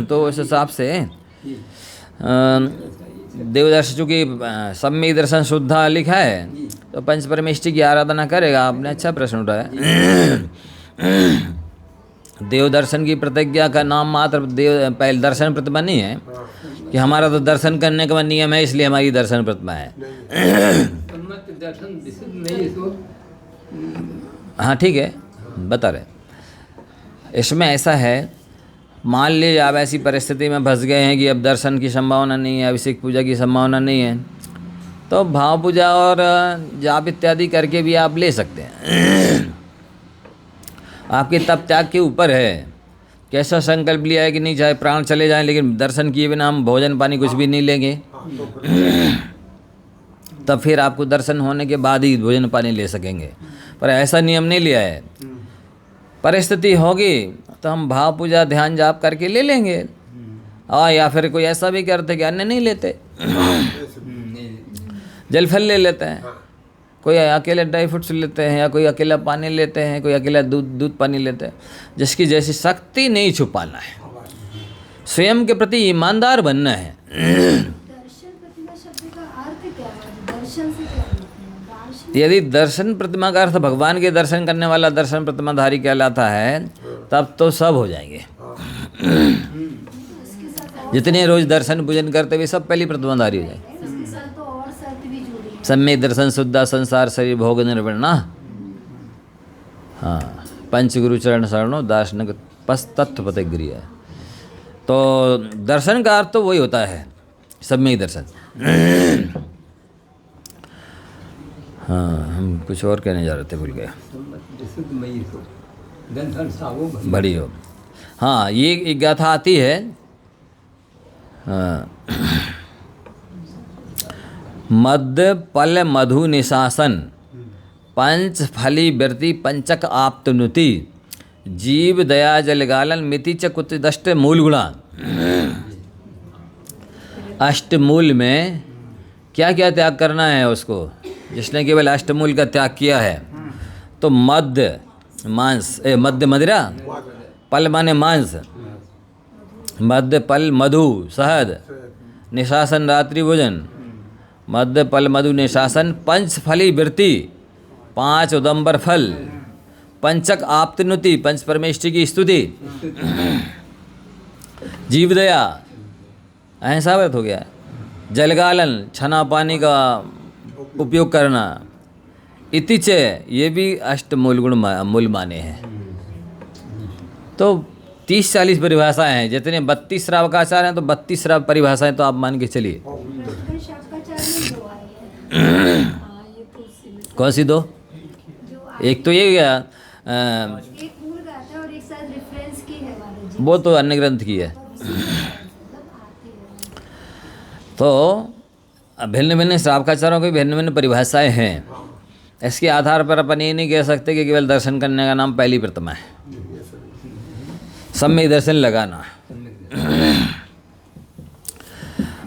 S1: तो उस हिसाब से देवदर्शन चूँकि सम्यक दर्शन शुद्धा लिखा है, तो पंच परमेष्टि की आराधना करेगा। आपने अच्छा प्रश्न उठाया। देव दर्शन की प्रतिज्ञा का नाम मात्र देव पहले दर्शन प्रतिमा नहीं है कि हमारा तो दर्शन करने का नियम है इसलिए हमारी दर्शन प्रतिमा है। हाँ ठीक है, बता रहे। इसमें ऐसा है, मान लीजिए आप ऐसी परिस्थिति में फंस गए हैं कि अब दर्शन की संभावना नहीं है, अभिषेक पूजा की संभावना नहीं है, तो भाव पूजा और जाप इत्यादि करके भी आप ले सकते हैं। आपके तप त्याग के ऊपर है, कैसा संकल्प लिया है कि नहीं चाहे प्राण चले जाएं लेकिन दर्शन किए बिना हम भोजन पानी कुछ भी नहीं लेंगे, तब फिर आपको दर्शन होने के बाद ही भोजन पानी ले सकेंगे। पर ऐसा नियम नहीं लिया है, परिस्थिति होगी तो हम भाव पूजा ध्यान जाप करके ले लेंगे। या फिर कोई ऐसा भी करते कि अन्न नहीं लेते, जल फल ले लेते हैं, कोई अकेले ड्राई फ्रूट्स लेते हैं, या कोई अकेला पानी लेते हैं, कोई अकेला दूध पानी लेते हैं। जिसकी जैसी शक्ति नहीं छुपाना है, स्वयं के प्रति ईमानदार बनना है।
S3: दर्शन प्रतिमा शब्द का अर्थ क्या है? दर्शन से क्या मतलब है?
S1: यदि दर्शन प्रतिमा का अर्थ भगवान के दर्शन करने वाला दर्शन प्रतिमाधारी कहलाता है, तब तो सब हो जाएंगे। जितने रोज दर्शन पूजन करते हुए सब पहली प्रतिमाधारी हो जाएंगे।
S3: उसके साथ तो और शर्त भी जुड़ी है।
S1: सम्यक दर्शन शुद्धा संसार शरीर भोग निर्वृणा। हाँ, पंच गुरु चरण शरणो दार्शनिक पस तत्व प्रतिक्रिया। तो दर्शन का अर्थ तो वही होता है, सम्यक दर्शन। हाँ, हम कुछ और कहने जा रहे थे, भूल गए। बड़ी हो। हाँ, ये एक गाथा आती है। मध्य पल मधु निशासन पंच फली वृत्ति पंचक आप्तनुति जीव दया जलगालन मिति च कुत दष्ट मूल गुणा। अष्टमूल में क्या क्या त्याग करना है उसको, जिसने केवल अष्टमूल का त्याग किया है तो मध्य मांस मध्य मदिरा, पल माने मांस, मध्य पल मधु शहद, निशासन रात्रि भोजन, मध्य पल मधु निशासन, पंच फली वृत्ति 5 उदंबर फल, पंचक आप्तनुति पंच परमेष्टि की स्तुति, जीवदया अहिंसा व्रत हो गया, जलगालन छना पानी का उपयोग करना, इतिच ये भी अष्टमूल गुण मूल माने हैं। तो 30-40 परिभाषाएं हैं, जितने 32 श्रावकाचार हैं तो 32 श्राव परिभाषाएं तो आप मान के चलिए। कौन सी दो? एक तो ये गया
S3: एक पूर्ण गाथा और एक साथ रेफरेंस की है वाला जी।
S1: वो तो अन्य ग्रंथ की है। तो भिन्न भिन्न श्रावकाचारों की भिन्न भिन्न परिभाषाएं हैं। इसके आधार पर अपन ये नहीं कह सकते कि केवल दर्शन करने का नाम पहली प्रतिमा है। सम्यक दर्शन लगाना।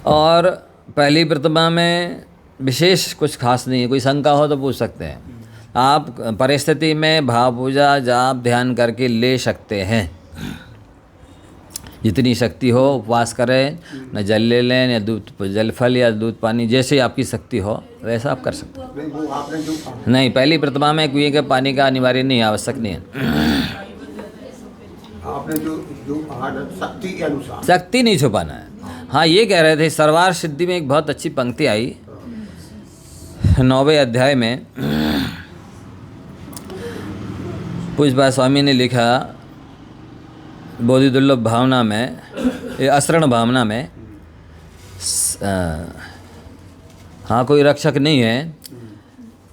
S1: और पहली प्रतिमा में विशेष कुछ खास नहीं है। कोई शंका हो तो पूछ सकते हैं। आप परिस्थिति में भाव पूजा जाप ध्यान करके ले सकते हैं। जितनी शक्ति हो उपवास करें, न जल ले लें या दूध जल फल या दूध पानी, जैसे आपकी शक्ति हो वैसा आप कर सकते हैं।
S4: नहीं, वो आपने जो कहा
S1: नहीं, पहली प्रतिमा में कुएं के पानी का अनिवार्य नहीं, आवश्यक नहीं है।
S4: आपने जो जो कहा ना, शक्ति के अनुसार
S1: शक्ति नहीं छुपाना है। हाँ, ये कह रहे थे सर्वार सिद्धि में एक बहुत अच्छी पंक्ति आई 9वें अध्याय में। पूज्यपाद स्वामी ने लिखा बोधि दुर्लभ भावना में, ये असरण भावना में, हाँ कोई रक्षक नहीं है,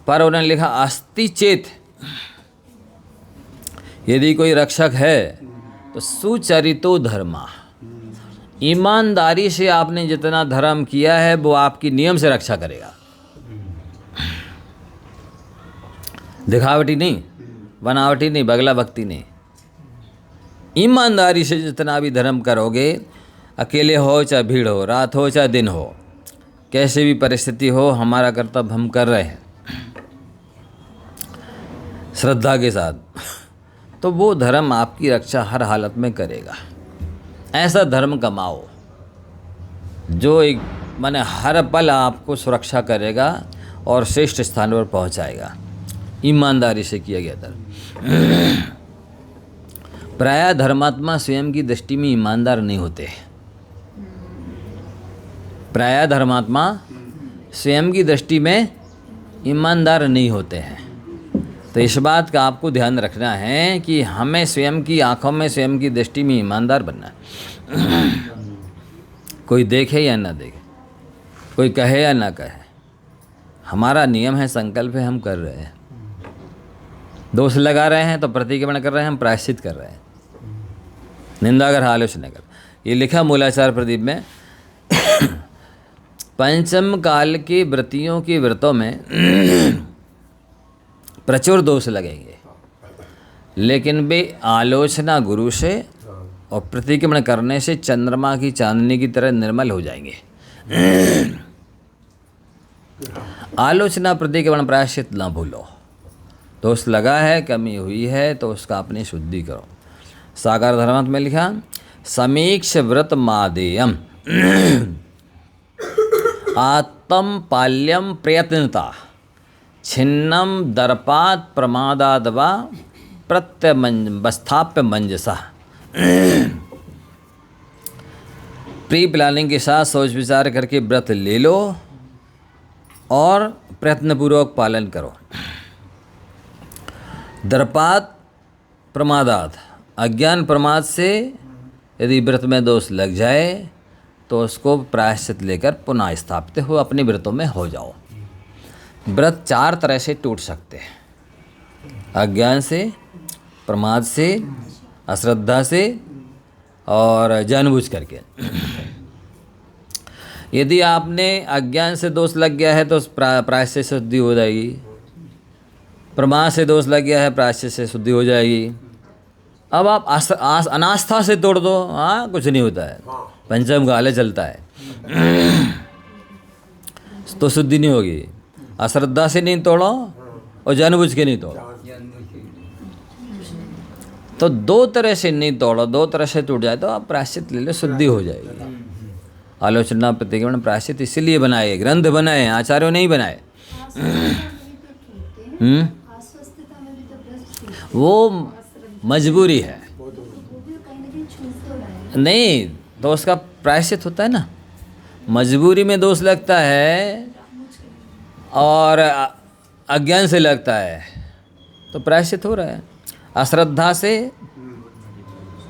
S1: पर उन्होंने लिखा अस्ति चेत, यदि कोई रक्षक है तो सुचरितो धर्मा, ईमानदारी से आपने जितना धर्म किया है वो आपकी नियम से रक्षा करेगा। दिखावटी नहीं, बनावटी नहीं, बगला भक्ति नहीं। ईमानदारी से जितना भी धर्म करोगे, अकेले हो चाहे भीड़ हो, रात हो चाहे दिन हो, कैसे भी परिस्थिति हो, हमारा कर्तव्य हम कर रहे हैं श्रद्धा के साथ, तो वो धर्म आपकी रक्षा हर हालत में करेगा। ऐसा धर्म कमाओ जो एक माने हर पल आपको सुरक्षा करेगा और श्रेष्ठ स्थान पर पहुंचाएगा। ईमानदारी से किया गया धर्म। प्रायः धर्मात्मा स्वयं की दृष्टि में ईमानदार नहीं होते। प्रायः धर्मात्मा स्वयं की दृष्टि में ईमानदार नहीं होते हैं। तो इस बात का आपको ध्यान रखना है कि हमें स्वयं की आंखों में, स्वयं की दृष्टि में ईमानदार बनना है। कोई देखे या ना देखे, कोई कहे या ना कहे, हमारा नियम है, संकल्प है, हम कर रहे हैं। दोष लगा रहे हैं तो प्रतिक्रमण कर रहे हैं, हम प्रायश्चित कर रहे हैं। निंदा कर, आलोचना कर। ये लिखा मूलाचार प्रदीप में। पंचम काल के व्रतियों के व्रतों में प्रचुर दोष लगेंगे, लेकिन वे आलोचना गुरु से और प्रतिक्रमण करने से चंद्रमा की चांदनी की तरह निर्मल हो जाएंगे। आलोचना प्रतिक्रमण प्रायश्चित ना भूलो। दोष लगा है, कमी हुई है तो उसका अपनी शुद्धि करो। साकार धर्मार्थ में लिखा समीक्ष व्रत मादेयम आत्म पाल्यम प्रयत्नता छिन्नम दर्पात प्रमादाद वा प्रत्यवस्थाप्य मंजसा। प्री प्लानिंग के साथ सोच विचार करके व्रत ले लो और प्रयत्नपूर्वक पालन करो। दर्पात प्रमादात, अज्ञान प्रमाद से यदि व्रत में दोष लग जाए तो उसको प्रायश्चित लेकर पुनः स्थापित हो अपने व्रतों में हो जाओ। व्रत चार तरह से टूट सकते हैं, अज्ञान से, प्रमाद से, अश्रद्धा से और जानबूझ करके। यदि आपने अज्ञान से दोष लग गया है तो प्रायश्चित से शुद्धि हो जाएगी। प्रमाद से दोष लग गया है, प्रायश्चित से शुद्धि हो जाएगी। अब आप अनास्था से तोड़ दो, हाँ कुछ नहीं होता है, पंचम काल चलता है तो शुद्धि नहीं होगी। अश्रद्धा से नहीं तोड़ो और जानबूझ के नहीं तोड़ो। तो दो तरह से नहीं तोड़ो, दो तरह से टूट जाए तो आप प्रायश्चित ले लो, शुद्धि हो जाएगी। आलोचना प्रतिक्रमण प्रायश्चित इसीलिए बनाए, ग्रंथ बनाए, आचार्यों ने ही बनाए।
S3: अस्वस्थता में भी तो प्रश्न
S1: वो मजबूरी है,
S3: वो भी कहीं ना कहीं छूट तो रहा है।
S1: नहीं तो उसका प्रायश्चित होता है ना। मजबूरी में दोष लगता है और अज्ञान से लगता है तो प्रायश्चित हो रहा है। अश्रद्धा से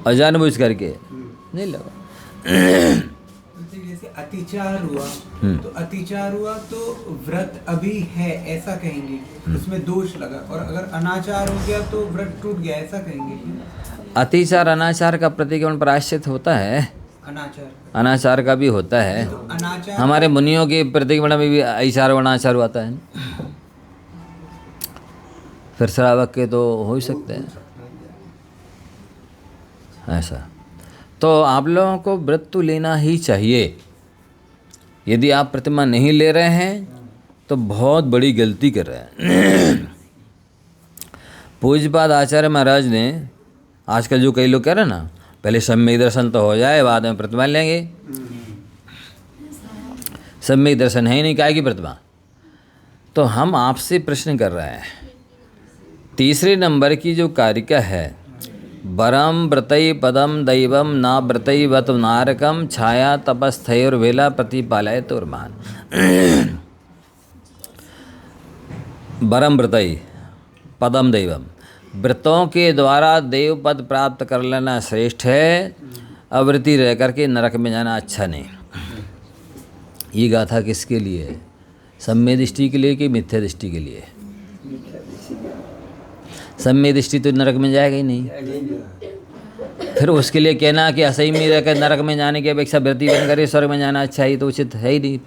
S1: और जानबूझ करके नहीं लगा।
S2: जैसे अतिचार हुआ तो अतिचार हुआ तो व्रत अभी है ऐसा कहेंगे, उसमें दोष लगा, और अगर अनाचार हो गया तो व्रत टूट गया ऐसा कहेंगे।
S1: अतिचार अनाचार का प्रतिक्रमण प्रायश्चित होता है, अनाचार का भी होता है।
S2: तो अनाचार
S1: हमारे मुनियों के प्रतिक्रमण में भी आचार और अनाचार होता है। फिर श्रावक के तो हो ही सकते हैं ऐसा। तो आप लोगों को व्रत तो लेना ही चाहिए। यदि आप प्रतिमा नहीं ले रहे हैं तो बहुत बड़ी गलती कर रहे हैं। पूज्यपाद आचार्य महाराज ने, आजकल जो कई लोग कह रहे हैं ना, पहले सम्यक दर्शन तो हो जाए बाद में प्रतिमा लेंगे। सम्यक दर्शन है ही नहीं, काय की प्रतिमा। तो हम आपसे प्रश्न कर रहे हैं, तीसरे नंबर की जो कारिका है, वरम व्रतई पदम दैवम ना व्रतई वत नारकम छाया तपस्थयोर वेला प्रतिपालय तोरमान। वरम व्रतई पदम दैवम, व्रतों के द्वारा देव पद प्राप्त कर लेना श्रेष्ठ है, अव्रती रह करके नरक में जाना अच्छा नहीं। ये गाथा किसके लिए है? सम्य दृष्टि के लिए कि मिथ्या दृष्टि के लिए? सम्य दृष्टि तो नरक में जाएगा ही नहीं, फिर उसके लिए कहना कि असही में रहकर नरक में जाने की अपेक्षा व्रती बन कर स्वर्ग में जाना अच्छा, ही तो उचित है ही नहीं।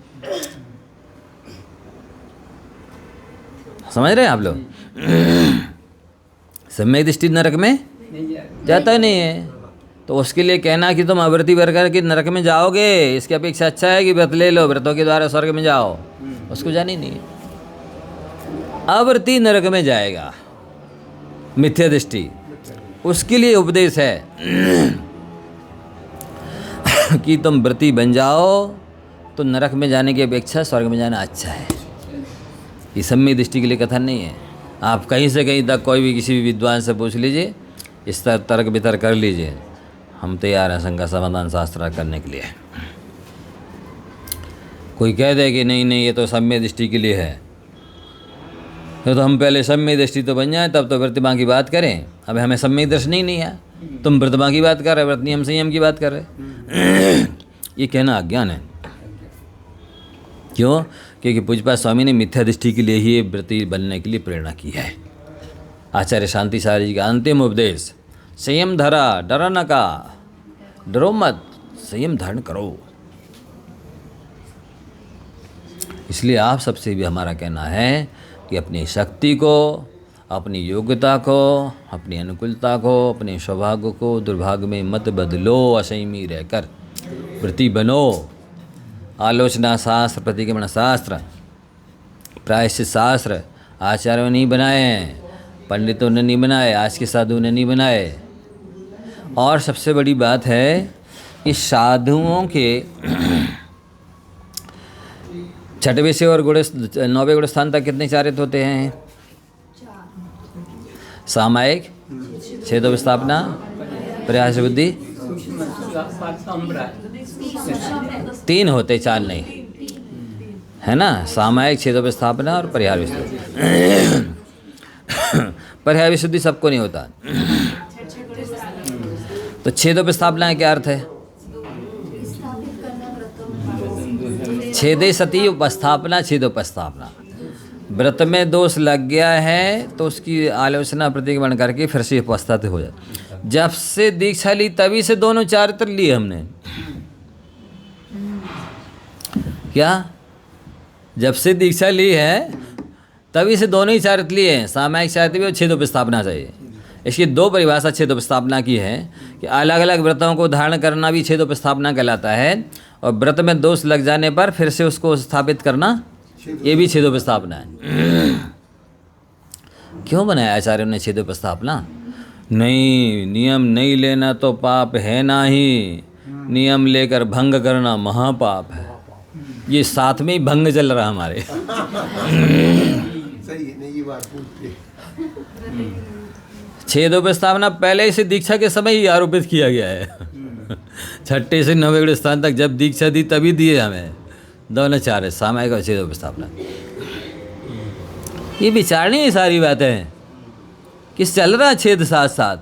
S1: समझ रहे हैं आप लोग? सम्यक दृष्टि नरक में जाता ही नहीं है, तो उसके लिए कहना कि तुम अव्रती बनकर के नरक में जाओगे, इसकी अपेक्षा अच्छा है कि व्रत ले लो, व्रतों के द्वारा स्वर्ग में जाओ, उसको जानी नहीं है। अव्रती नरक में जाएगा, मिथ्या दृष्टि, उसके लिए उपदेश है कि तुम व्रती बन जाओ तो नरक में जाने की अपेक्षा स्वर्ग में जाना अच्छा है। ये सम्यक दृष्टि के लिए कथन नहीं है। आप कहीं से कहीं तक कोई भी किसी भी विद्वान से पूछ लीजिए, इस तरह तर्क वितर्क कर लीजिए, हम तैयार हैं शंका समाधान शास्त्र करने के लिए। कोई कह दे कि नहीं नहीं ये तो सम्यक दृष्टि के लिए है, तो हम पहले सम्यक दृष्टि तो बन जाए तब तो प्रतिमा की बात करें। अब हमें सम्यक दर्शन ही नहीं है, तुम प्रतिमा की बात कर रहे, व्रत नियम संयम की बात कर रहे। ये कहना अज्ञान है। क्यों? क्योंकि पूज्यपाद स्वामी ने मिथ्या दृष्टि के लिए ही व्रती बनने के लिए प्रेरणा की है। आचार्य शांति सागर जी का अंतिम उपदेश, संयम धरा, डरा न का, डरो मत, संयम धारण करो। इसलिए आप सबसे भी हमारा कहना है कि अपनी शक्ति को, अपनी योग्यता को, अपनी अनुकूलता को, अपने सौभाग्य को दुर्भाग्य में मत बदलो, असंयमी रहकर व्रती बनो। आलोचना शास्त्र, प्रतिक्रमण शास्त्र, प्रायश्चित शास्त्र आचार्यों ने नहीं बनाए हैं, पंडितों ने नहीं बनाए, आज के साधुओं ने नहीं बनाए। और सबसे बड़ी बात है कि साधुओं के छठवें से और नौवें गुण स्थान तक कितने चारित्र होते हैं? सामायिक, छेदोपस्थापना, प्रयास बुद्धि, 3 होते, 4 नहीं, है ना? सामायिक, छेदोपस्थापना और परिहार विशुद्धि। परिहार विशुद्धि सबको नहीं होता। तो छेदोपस्थापना का क्या अर्थ है? छेदे सती उपस्थापना, छेदोपस्थापना। व्रत में दोष लग गया है तो उसकी आलोचना प्रतिक्रमण करके फिर से उपस्थापित हो जाए। जब से दीक्षा ली तभी से दोनों चारित्र लिए हमने। क्या? जब से दीक्षा ली है तभी से दोनों ही चारित्र लिए हैं, सामायिक चारित्र भी और छेदोपस्थापना चाहिए। इसकी 2 परिभाषा छेदोपस्थापना की है कि अलग अलग व्रतों को धारण करना भी छेदोपस्थापना कहलाता है, और व्रत में दोष लग जाने पर फिर से उसको स्थापित करना ये भी छेदोपस्थापना है। क्यों बनाया आचार्यों ने छेदोपस्थापना? नहीं, नियम नहीं लेना तो पाप है ना ही, नियम लेकर भंग करना महापाप है। ये साथ में ही भंग चल रहा हमारे।
S4: सही है, नहीं ये बात पूछते।
S1: छेदोपस्थापना पहले से दीक्षा के समय ही आरोपित किया गया है। 6ठे से 9वें स्थान तक जब दीक्षा दी तभी दिए हमें दोनों चार, सामायिक और छेदोपस्थापना। ये विचारणी है सारी बातें कि चल रहा छेद साथ साथ।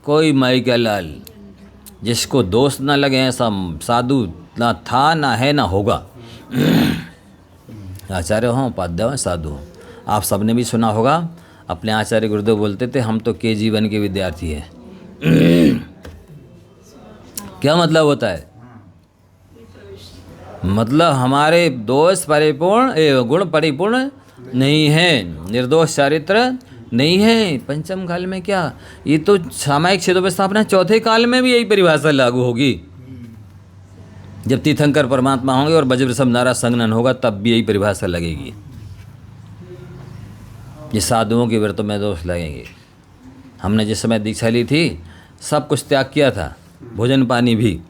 S1: कोई माई का लाल जिसको दोष ना लगे ऐसा साधु ना था, ना है, ना होगा। आचार्य हों, उपाध्याय हों, साधु हों। आप सबने भी सुना होगा, अपने आचार्य गुरुदेव बोलते थे हम तो के जीवन के विद्यार्थी हैं। क्या मतलब होता है? मतलब हमारे दोष परिपूर्ण, गुण परिपूर्ण नहीं है, निर्दोष चारित्र नहीं है। पंचम काल में क्या, ये तो सामायिक छेदोपस्थापना चौथे काल में भी यही परिभाषा लागू होगी। जब तीर्थंकर परमात्मा होंगे और वज्र सब नारा संगनन होगा तब भी यही परिभाषा लगेगी। ये साधुओं के व्रतों में दोष लगेंगे। हमने जिस समय दीक्षा ली थी सब कुछ त्याग किया था, भोजन पानी भी।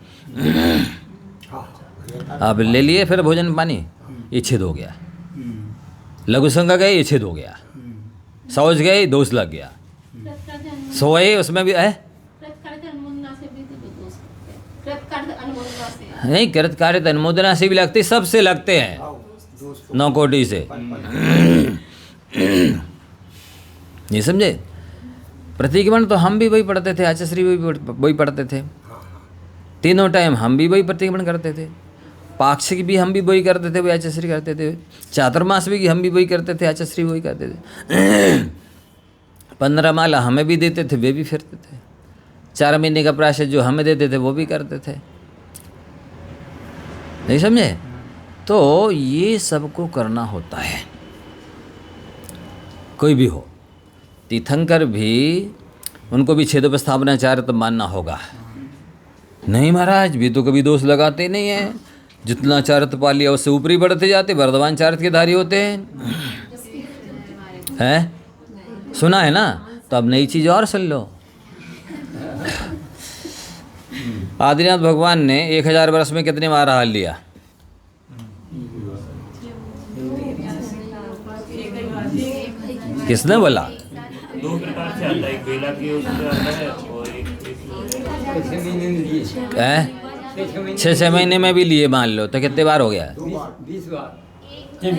S1: अब ले लिए फिर भोजन पानी, ये छेद हो गया। लघु संग गए, ये छेद हो गया। सोच गए, दोष लग गया। सोए, उसमें भी है नहीं, कृत कार्य अनुमोदना से भी लगते, सबसे लगते हैं, नौ कोटि से। नहीं समझे? प्रतिक्रमण तो हम भी वही पढ़ते थे, आचार्य भी वही पढ़ते थे, तीनों टाइम हम भी वही प्रतिक्रमण करते थे। पाक्षिक भी हम भी वही करते थे, वही आचार्य करते थे। चातुर्मास भी हम भी वही करते थे, आचार्य वही करते थे। 15 माला हमें भी देते थे, वे भी फिरते थे। 4 महीने का प्रायश्चित जो हमें देते थे वो भी करते थे। नहीं समझे? तो ये सबको करना होता है, कोई भी हो। तीर्थंकर भी, उनको भी छेदोपस्थापनाचार्य तो मानना होगा। नहीं महाराज, भी तो कभी दोष लगाते नहीं हैं, जितना चारित्र पा लिया उससे ऊपरी बढ़ते जाते, वर्धमान चारित्र के धारी होते हैं। सुना है ना? तो अब नई चीज़ और सुन लो। आदिनाथ भगवान ने 1000 वर्ष में कितने बार हाल लिया? किसने बोला?
S6: 2 प्रकार से आता है, एक बेला के उसमें आता है और एक
S1: 6 महीने में भी लिए, मान लो तो कितने बार हो गया?
S7: 20 बार।
S1: नहीं,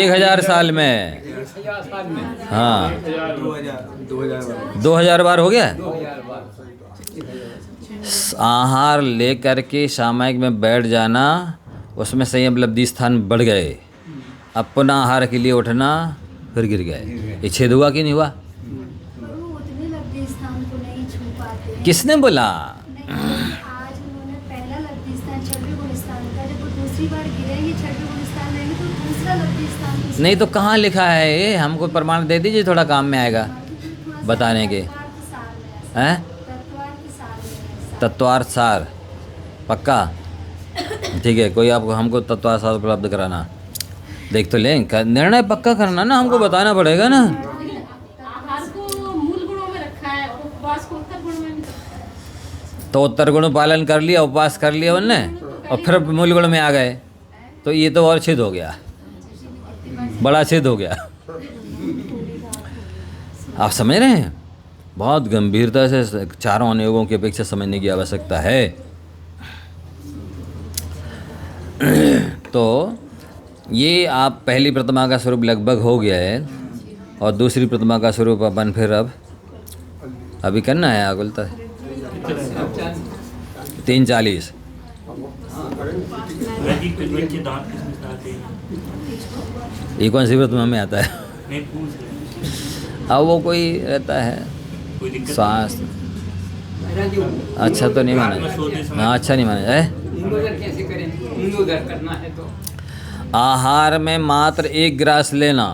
S1: 1000 साल में।
S7: 1000 साल में।
S1: हाँ, 2000 बार हो गया।
S7: 2000 बार।
S1: आहार लेकर के सामायिक में बैठ जाना, उसमें संयम लब्धि स्थान बढ़ गए। अब पुनः आहार के लिए उठना, फिर गिर गए। ये छेद हुआ कि नहीं हुआ?
S3: उतने लब्धि स्थान को नहीं छू पाते हैं।
S1: किसने बोला?
S3: नहीं, आज उन्होंने पहला लब्धि स्थान 6वें गुण स्थान का, जब वो दूसरी बार गिरेंगे 6वें गुण स्थान रहेंगे तो दूसरा लब्धि स्थान किसका?
S1: नहीं तो कहाँ लिखा है ये? हमको प्रमाण दे दीजिए, थोड़ा काम में आएगा बताने के। हैं? तत्वार्थ सार पक्का? ठीक है, कोई आपको हमको तत्वार्थ सार उपलब्ध कराना, देख तो लें। निर्णय पक्का करना ना, हमको बताना पड़ेगा ना।
S5: आहार को मूल गुणों में रखा है और उपवास को उत्तर गुण में भी रखा है।
S1: तो उत्तर गुण पालन कर लिया, उपवास कर लिया उनने, और फिर मूल गुण में आ गए, तो ये तो और छेद हो गया, बड़ा छेद हो गया। आप समझ रहे हैं? बहुत गंभीरता से चारों अनुयोगों की अपेक्षा समझने की आवश्यकता है। तो ये आप पहली प्रतिमा का स्वरूप लगभग हो गया है, और दूसरी प्रतिमा का स्वरूप अपन फिर अब अभी करना है। आगुलता 3:40।
S6: बच्चे दांत किसमें आते हैं?
S1: ये कौन सी प्रतिमा में आता है?
S6: नहीं, पूछ रहे हैं।
S1: अब वो कोई रहता है
S6: कोई दिक्कत
S1: सांस, अच्छा तो नहीं माना। हाँ, अच्छा नहीं माना है।
S7: इंदोदर कैसे करें? इंदोदर करना है तो
S1: आहार में मात्र 1 ग्रास लेना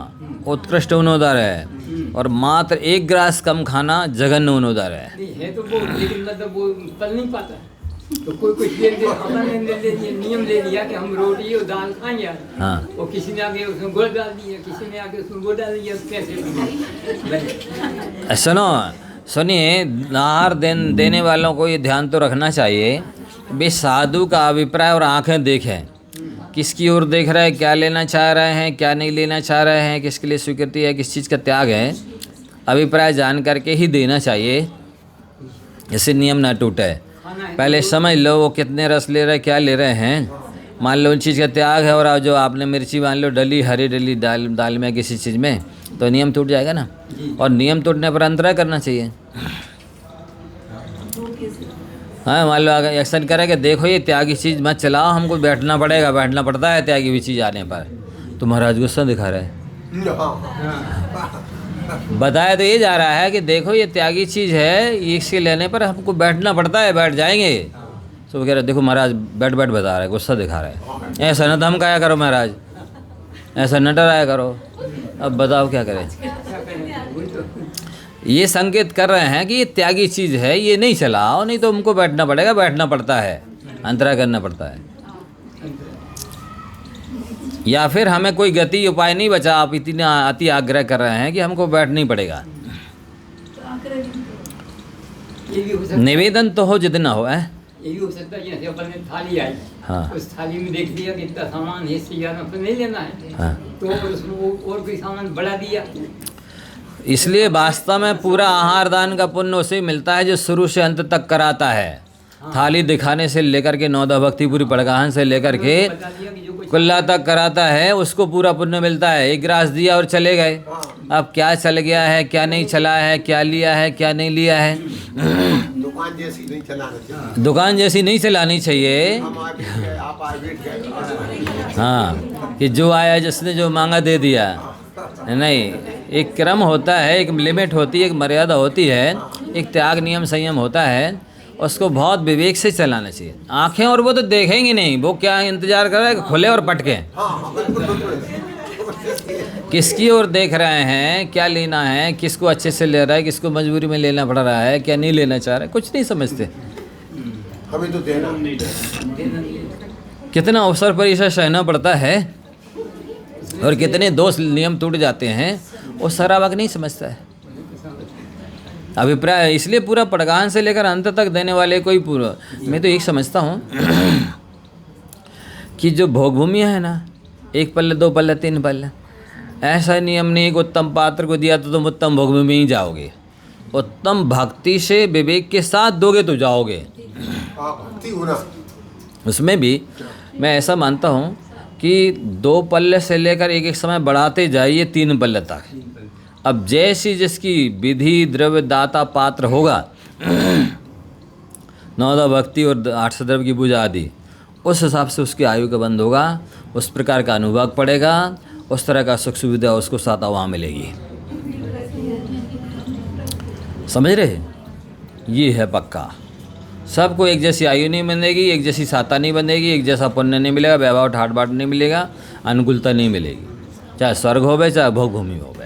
S1: उत्कृष्ट उनोदर है, और मात्र 1 ग्रास कम खाना जघन्य उनोदर है।
S7: नहीं है तो वो, लेकिन मतलब वो पल नहीं पाता। तो कोई कुछ हमने नियम ले लिया कि हम रोटी और दाल खाएंगे।
S1: हाँ।
S7: और किसी ने आगे उसमें गुड़ डाल दिया, किसी ने आगे उसमें गुड़ डाल दिया, कैसे?
S1: सुनो, सुनिए, आहार देने वालों को ये ध्यान तो रखना चाहिए, वे साधु का अभिप्राय और आंखें देखें, किसकी ओर देख रहे हैं, क्या लेना चाह रहे हैं, क्या नहीं लेना चाह रहे हैं, किसके लिए स्वीकृति है, किस चीज़ का त्याग है, अभिप्राय जान करके ही देना चाहिए, इससे नियम ना टूटे। पहले समझ लो वो कितने रस ले रहे हैं, क्या ले रहे हैं। मान लो उन चीज़ का त्याग है, और जो आपने मिर्ची मान लो डली, हरी डली दाल में किसी चीज़ में, तो नियम टूट जाएगा ना। और नियम टूटने पर अंतराय करना चाहिए। हाँ, मान लो अगर एक्शन करे कि देखो ये त्यागी चीज़ मत चलाओ, हमको बैठना पड़ता है त्यागी हुई चीज़ आने पर, तो महाराज गुस्सा दिखा रहे हैं। बताया तो ये जा रहा है कि देखो ये त्यागी चीज़ है, इसके लेने पर हमको बैठना पड़ता है, बैठ जाएंगे। तो वो कह रहे देखो महाराज बैठ बता रहा है, गुस्सा दिखा रहा है। ऐसा न धमकाया करो महाराज, ऐसा न डराया करो। अब बताओ क्या करें? ये संकेत कर रहे हैं कि ये त्यागी चीज़ है, ये नहीं चलाओ, नहीं तो हमको बैठना पड़ेगा, बैठना पड़ता है, अंतरा करना पड़ता है। या फिर हमें कोई गति उपाय नहीं बचा, आप इतना अति आग्रह कर रहे हैं कि हमको बैठना ही पड़ेगा।
S7: ये भी हो सकता
S1: निवेदन तो हो जितना हो है।
S7: ये भी हो सकता है जैसे अपन ने थाली आई,
S1: हाँ।
S7: उस थाली में देख लिया कि इतना सामान है, इससे ज़्यादा अपन नहीं लेना है,
S1: हाँ।
S7: तो उसमें वो और कोई सामान बढ़ा दिया।
S1: इसलिए वास्तव में पूरा आहार दान का पुण्य उसे मिलता है जो शुरू से अंत तक कराता है। थाली दिखाने से लेकर के नौदा भक्ति पूरी पड़गाहन से लेकर के
S7: बता दिया कि जो कुछ
S1: कुल्ला तक कराता है, उसको पूरा पुण्य मिलता है। एक गिलास दिया और चले गए, अब क्या चल गया है, क्या नहीं चला है, क्या लिया है, क्या नहीं लिया है।
S4: दुकान जैसी नहीं चलाना चाहिए।
S1: दुकान जैसी नहीं चलानी चाहिए।
S4: हम आ गए, आप आ गए।
S1: हाँ, कि जो आया जिसने जो मांगा दे दिया, नहीं। एक क्रम होता है, एक लिमिट होती है, एक मर्यादा होती है, एक त्याग नियम संयम होता है, उसको बहुत विवेक से चलाना चाहिए। आंखें और वो तो देखेंगी नहीं, वो क्या इंतजार कर रहे हैं कि खुले और पटके। किसकी ओर देख रहे हैं, क्या लेना है, किसको अच्छे से ले रहा है, किसको मजबूरी में लेना पड़ रहा है, क्या नहीं लेना चाह रहा है, कुछ नहीं समझते।
S4: हमें तो देना
S1: कितना अवसर पर इसे सहना पड़ता है और कितने दोष नियम टूट जाते हैं, वो सारा वक्त नहीं समझता है। अभिप्राय इसलिए पूरा पड़गान से लेकर अंत तक देने वाले कोई पूरा, मैं तो एक समझता हूँ कि जो भोग भूमि है ना, 1 पल्ले 2 पल्ले 3 पल्ले, ऐसा नियम नहीं कि उत्तम पात्र को दिया तो तुम उत्तम भोग भूमि ही जाओगे। उत्तम भक्ति से विवेक के साथ दोगे तो जाओगे।
S4: भक्ति होना।
S1: उसमें भी मैं ऐसा मानता हूँ कि 2 पल्ले से लेकर एक समय बढ़ाते जाइए 3 पल्ले तक। अब जैसी जिसकी विधि द्रव्य दाता पात्र होगा, नौदा भक्ति और 800 द्रव्य की पूजा आदि, उस हिसाब से उसकी आयु का बंद होगा, उस प्रकार का अनुभव पड़ेगा, उस तरह का सुख सुविधा उसको साता वहाँ मिलेगी। समझ रहे? ये है पक्का। सबको एक जैसी आयु नहीं बनेगी, एक जैसी साता नहीं बनेगी, एक जैसा पुण्य नहीं मिलेगा, वैभव ठाट बाट नहीं मिलेगा, अनुकूलता नहीं मिलेगी, चाहे स्वर्ग हो गए चाहे भोग भूमि हो गए।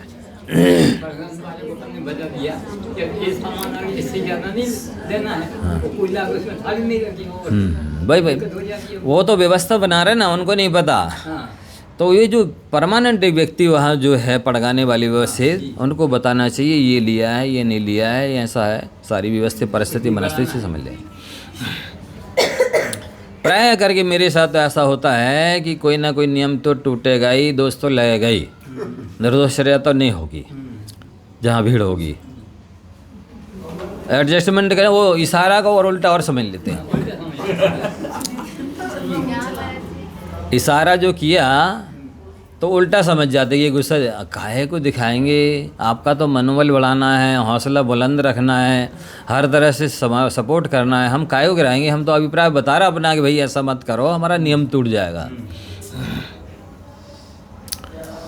S7: भगवान वाले को हमने बता दिया कि ये सामान आ गया, इससे ज़्यादा नहीं देना है, वो कोई लाभ उसमें थाली नहीं रखी हो।
S1: भाई वो तो व्यवस्था बना रहे ना, उनको नहीं पता।
S7: हाँ,
S1: तो ये जो परमानेंट व्यक्ति वहाँ जो है पड़गाने वाली व्यवस्था, उनको बताना चाहिए ये लिया है, ये नहीं लिया है, ये ऐसा है, सारी व्यवस्था परिस्थिति मनस्थिति से समझ लें। प्राय करके मेरे साथ ऐसा होता है कि कोई ना कोई नियम तो टूटेगा ही, दोस्त तो लगेगा ही, निर्दोषर्या तो नहीं होगी जहाँ भीड़ होगी। एडजस्टमेंट करें, वो इशारा को और उल्टा और समझ लेते हैं। इशारा जो किया तो उल्टा समझ जाते कि ये गुस्सा काहे को दिखाएंगे, आपका तो मनोबल बढ़ाना है, हौसला बुलंद रखना है, हर तरह से सपोर्ट करना है, हम काहे को गिराएंगे, हम तो अभिप्राय बता रहा अपना कि भाई ऐसा मत करो, हमारा नियम टूट जाएगा।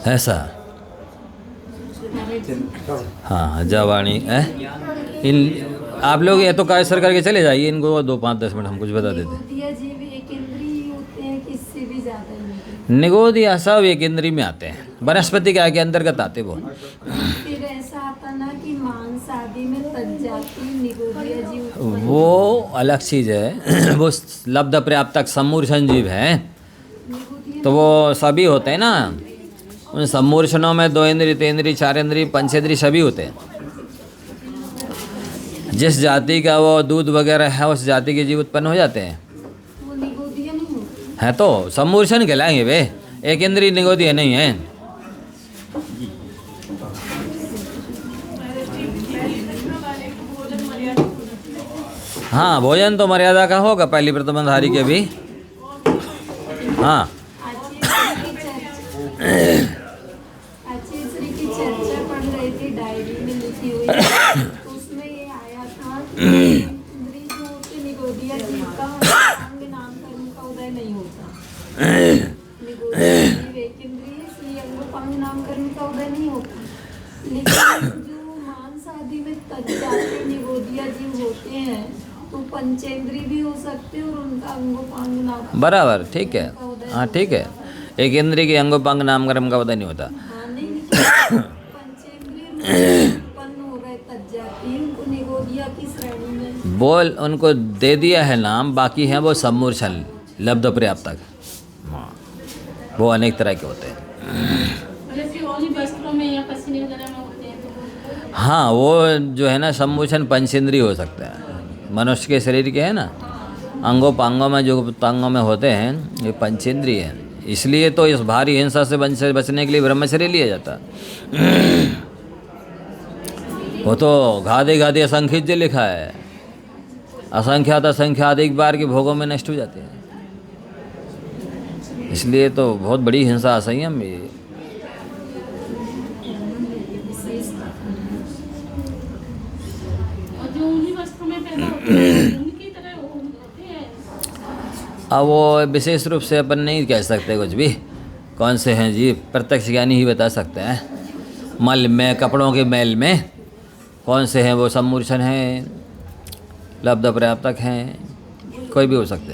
S1: ऐसा हाँ जवानी है। इन आप लोग ये तो कायसर करके चले जाइए, इनको 2-5-10 मिनट हम कुछ बता देते।
S3: निगोदिया जी भी एक इंद्रिय होते हैं कि इससे भी ज्यादा ही होते
S1: निगोदिया सब एक इंद्री में आते हैं, वनस्पति काय के अंतर्गत आते वो।
S3: हैं। फिर ऐसा आता ना कि मांस आदि में तज जाती निगोदिया जी उत्पन्न
S1: वो अलग चीज़ है। वो लब्ध पर्याप्तक सम्मूर्छन जीव है,
S3: निगोदिया
S1: तो वो सभी होते हैं ना। उन सम्मूर्छनों में 2 इंद्री 3 इंद्री 4 इंद्री 5 इंद्री सभी होते हैं। जिस जाति का वो दूध वगैरह है उस जाति के जीव उत्पन्न हो जाते हैं।
S3: वो निगोदिया नहीं होते।
S1: है तो सम्मूर्छन कहलाएंगे वे, एक इंद्री निगोदिया नहीं है। हाँ भोजन तो मर्यादा का होगा पहली प्रथमधारी के भी। हाँ
S3: आचार्य की चर्चा पढ़ रही थी, डायरी में लिखी हुई, तो उसमें ये आया था इंद्रिय जो होते निगोदिया जीव का अंग नाम कर्म का उदय नहीं होता। निगोदिया जीव एक इंद्रिय, इसलिए अंगोपांग नाम कर्म का उदय नहीं होता। लेकिन जो मांस आदि में तज जाते निगोदिया जीव होते हैं तो पंचेंद्रिय भी हो सकते हैं और उनका अंगोपांग नाम
S1: बराबर ठीक है। हाँ ठीक है, एक इंद्रिय के अंगोपांग नाम कर्म का उदय नहीं होता।
S3: हाँ नहीं, लेकिन पंचेंद्रिय उत्पन्न हो गए तज जाती है, उनको निगोदिया की श्रेणी में
S1: बोल उनको दे दिया है नाम, बाकी हैं वो सम्मूर्छन लब्ध पर्याप्तक। वो अनेक तरह के होते हैं।
S5: मतलब कि ओनली वस्त्रों में या पसीने वगैरह में होते हैं तो
S1: हाँ, वो जो है ना सम्मोचन पंचेंद्रिय हो सकता है। मनुष्य के शरीर के है ना अंगों पांगों में जो तांगों में होते हैं ये पंचेंद्रिय हैं। इसलिए तो इस भारी हिंसा से बचने के लिए ब्रह्मचर्य लिया जाता है। वो तो घाधे घाधे असंख्य लिखा है, असंख्यात असंख्यात बार के भोगों में नष्ट हो जाते हैं। इसलिए तो बहुत बड़ी हिंसा असंयम ये।
S5: और जो उन्हीं वस्त्रों में पैदा होते हैं उनकी तरह होते हैं।
S1: अब वो विशेष रूप से अपन नहीं कह सकते कुछ भी, कौन से हैं जी, प्रत्यक्ष ज्ञानी ही बता सकते हैं। मल में, कपड़ों के मैल में कौन से हैं, वो सम्मूर्छन हैं, लब्ध पर्याप्तक हैं, कोई भी हो सकते।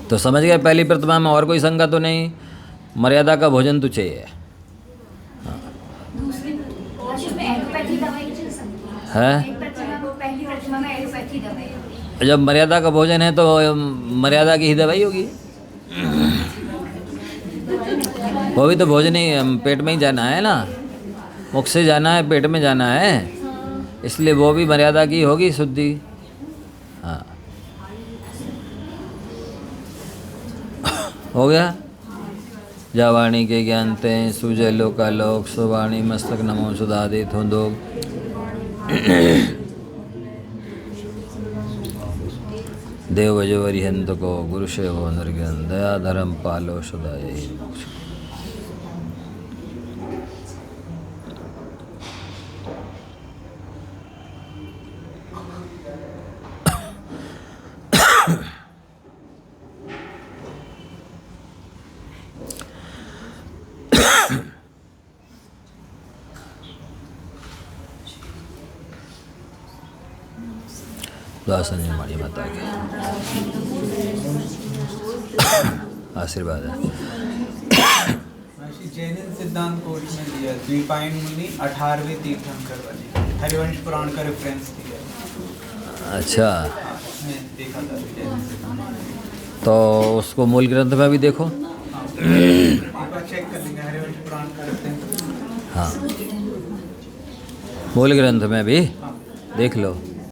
S1: तो समझ गए, पहली प्रतिमा में और कोई शंका तो नहीं, मर्यादा का भोजन तो चाहिए।
S8: दूसरी में एलोपैथी दवाई चल सकती
S1: है
S8: एक प्रतिमा को, पहली प्रतिमा में एलोपैथी दवाई होगी।
S1: जब मर्यादा का भोजन है तो मर्यादा की ही दवाई होगी। वो भी तो भोजन ही, पेट में ही जाना है ना, मुख से जाना है, पेट में जाना है, इसलिए वो भी मर्यादा की होगी शुद्धि। हाँ, हो गया। जावाणी के ज्ञानते सूजय लोकालोक, सुवाणी मस्तक नमो सुधादे थोंदो। देव वजवरी हंत को गुरु सेवो निर्गन, दया धर्म पालो सदा यही मोक्ष। संजय माड़ी माता के आशीर्वाद है।
S2: महर्षि जैनिन सिद्धांत कोश में दिया, द्वीपायन मुनि 18वें तीर्थंकर बने, हरिवंश पुराण का रेफरेंस दिया।
S1: अच्छा,
S2: इसमें देखा था जैनिन सिद्धांत।
S1: तो उसको मूल ग्रंथ में भी देखो।
S2: एक बार चेक कर लेंगे, हरिवंश पुराण का रेफरेंस।
S1: हाँ, मूल ग्रंथ में भी देख लो।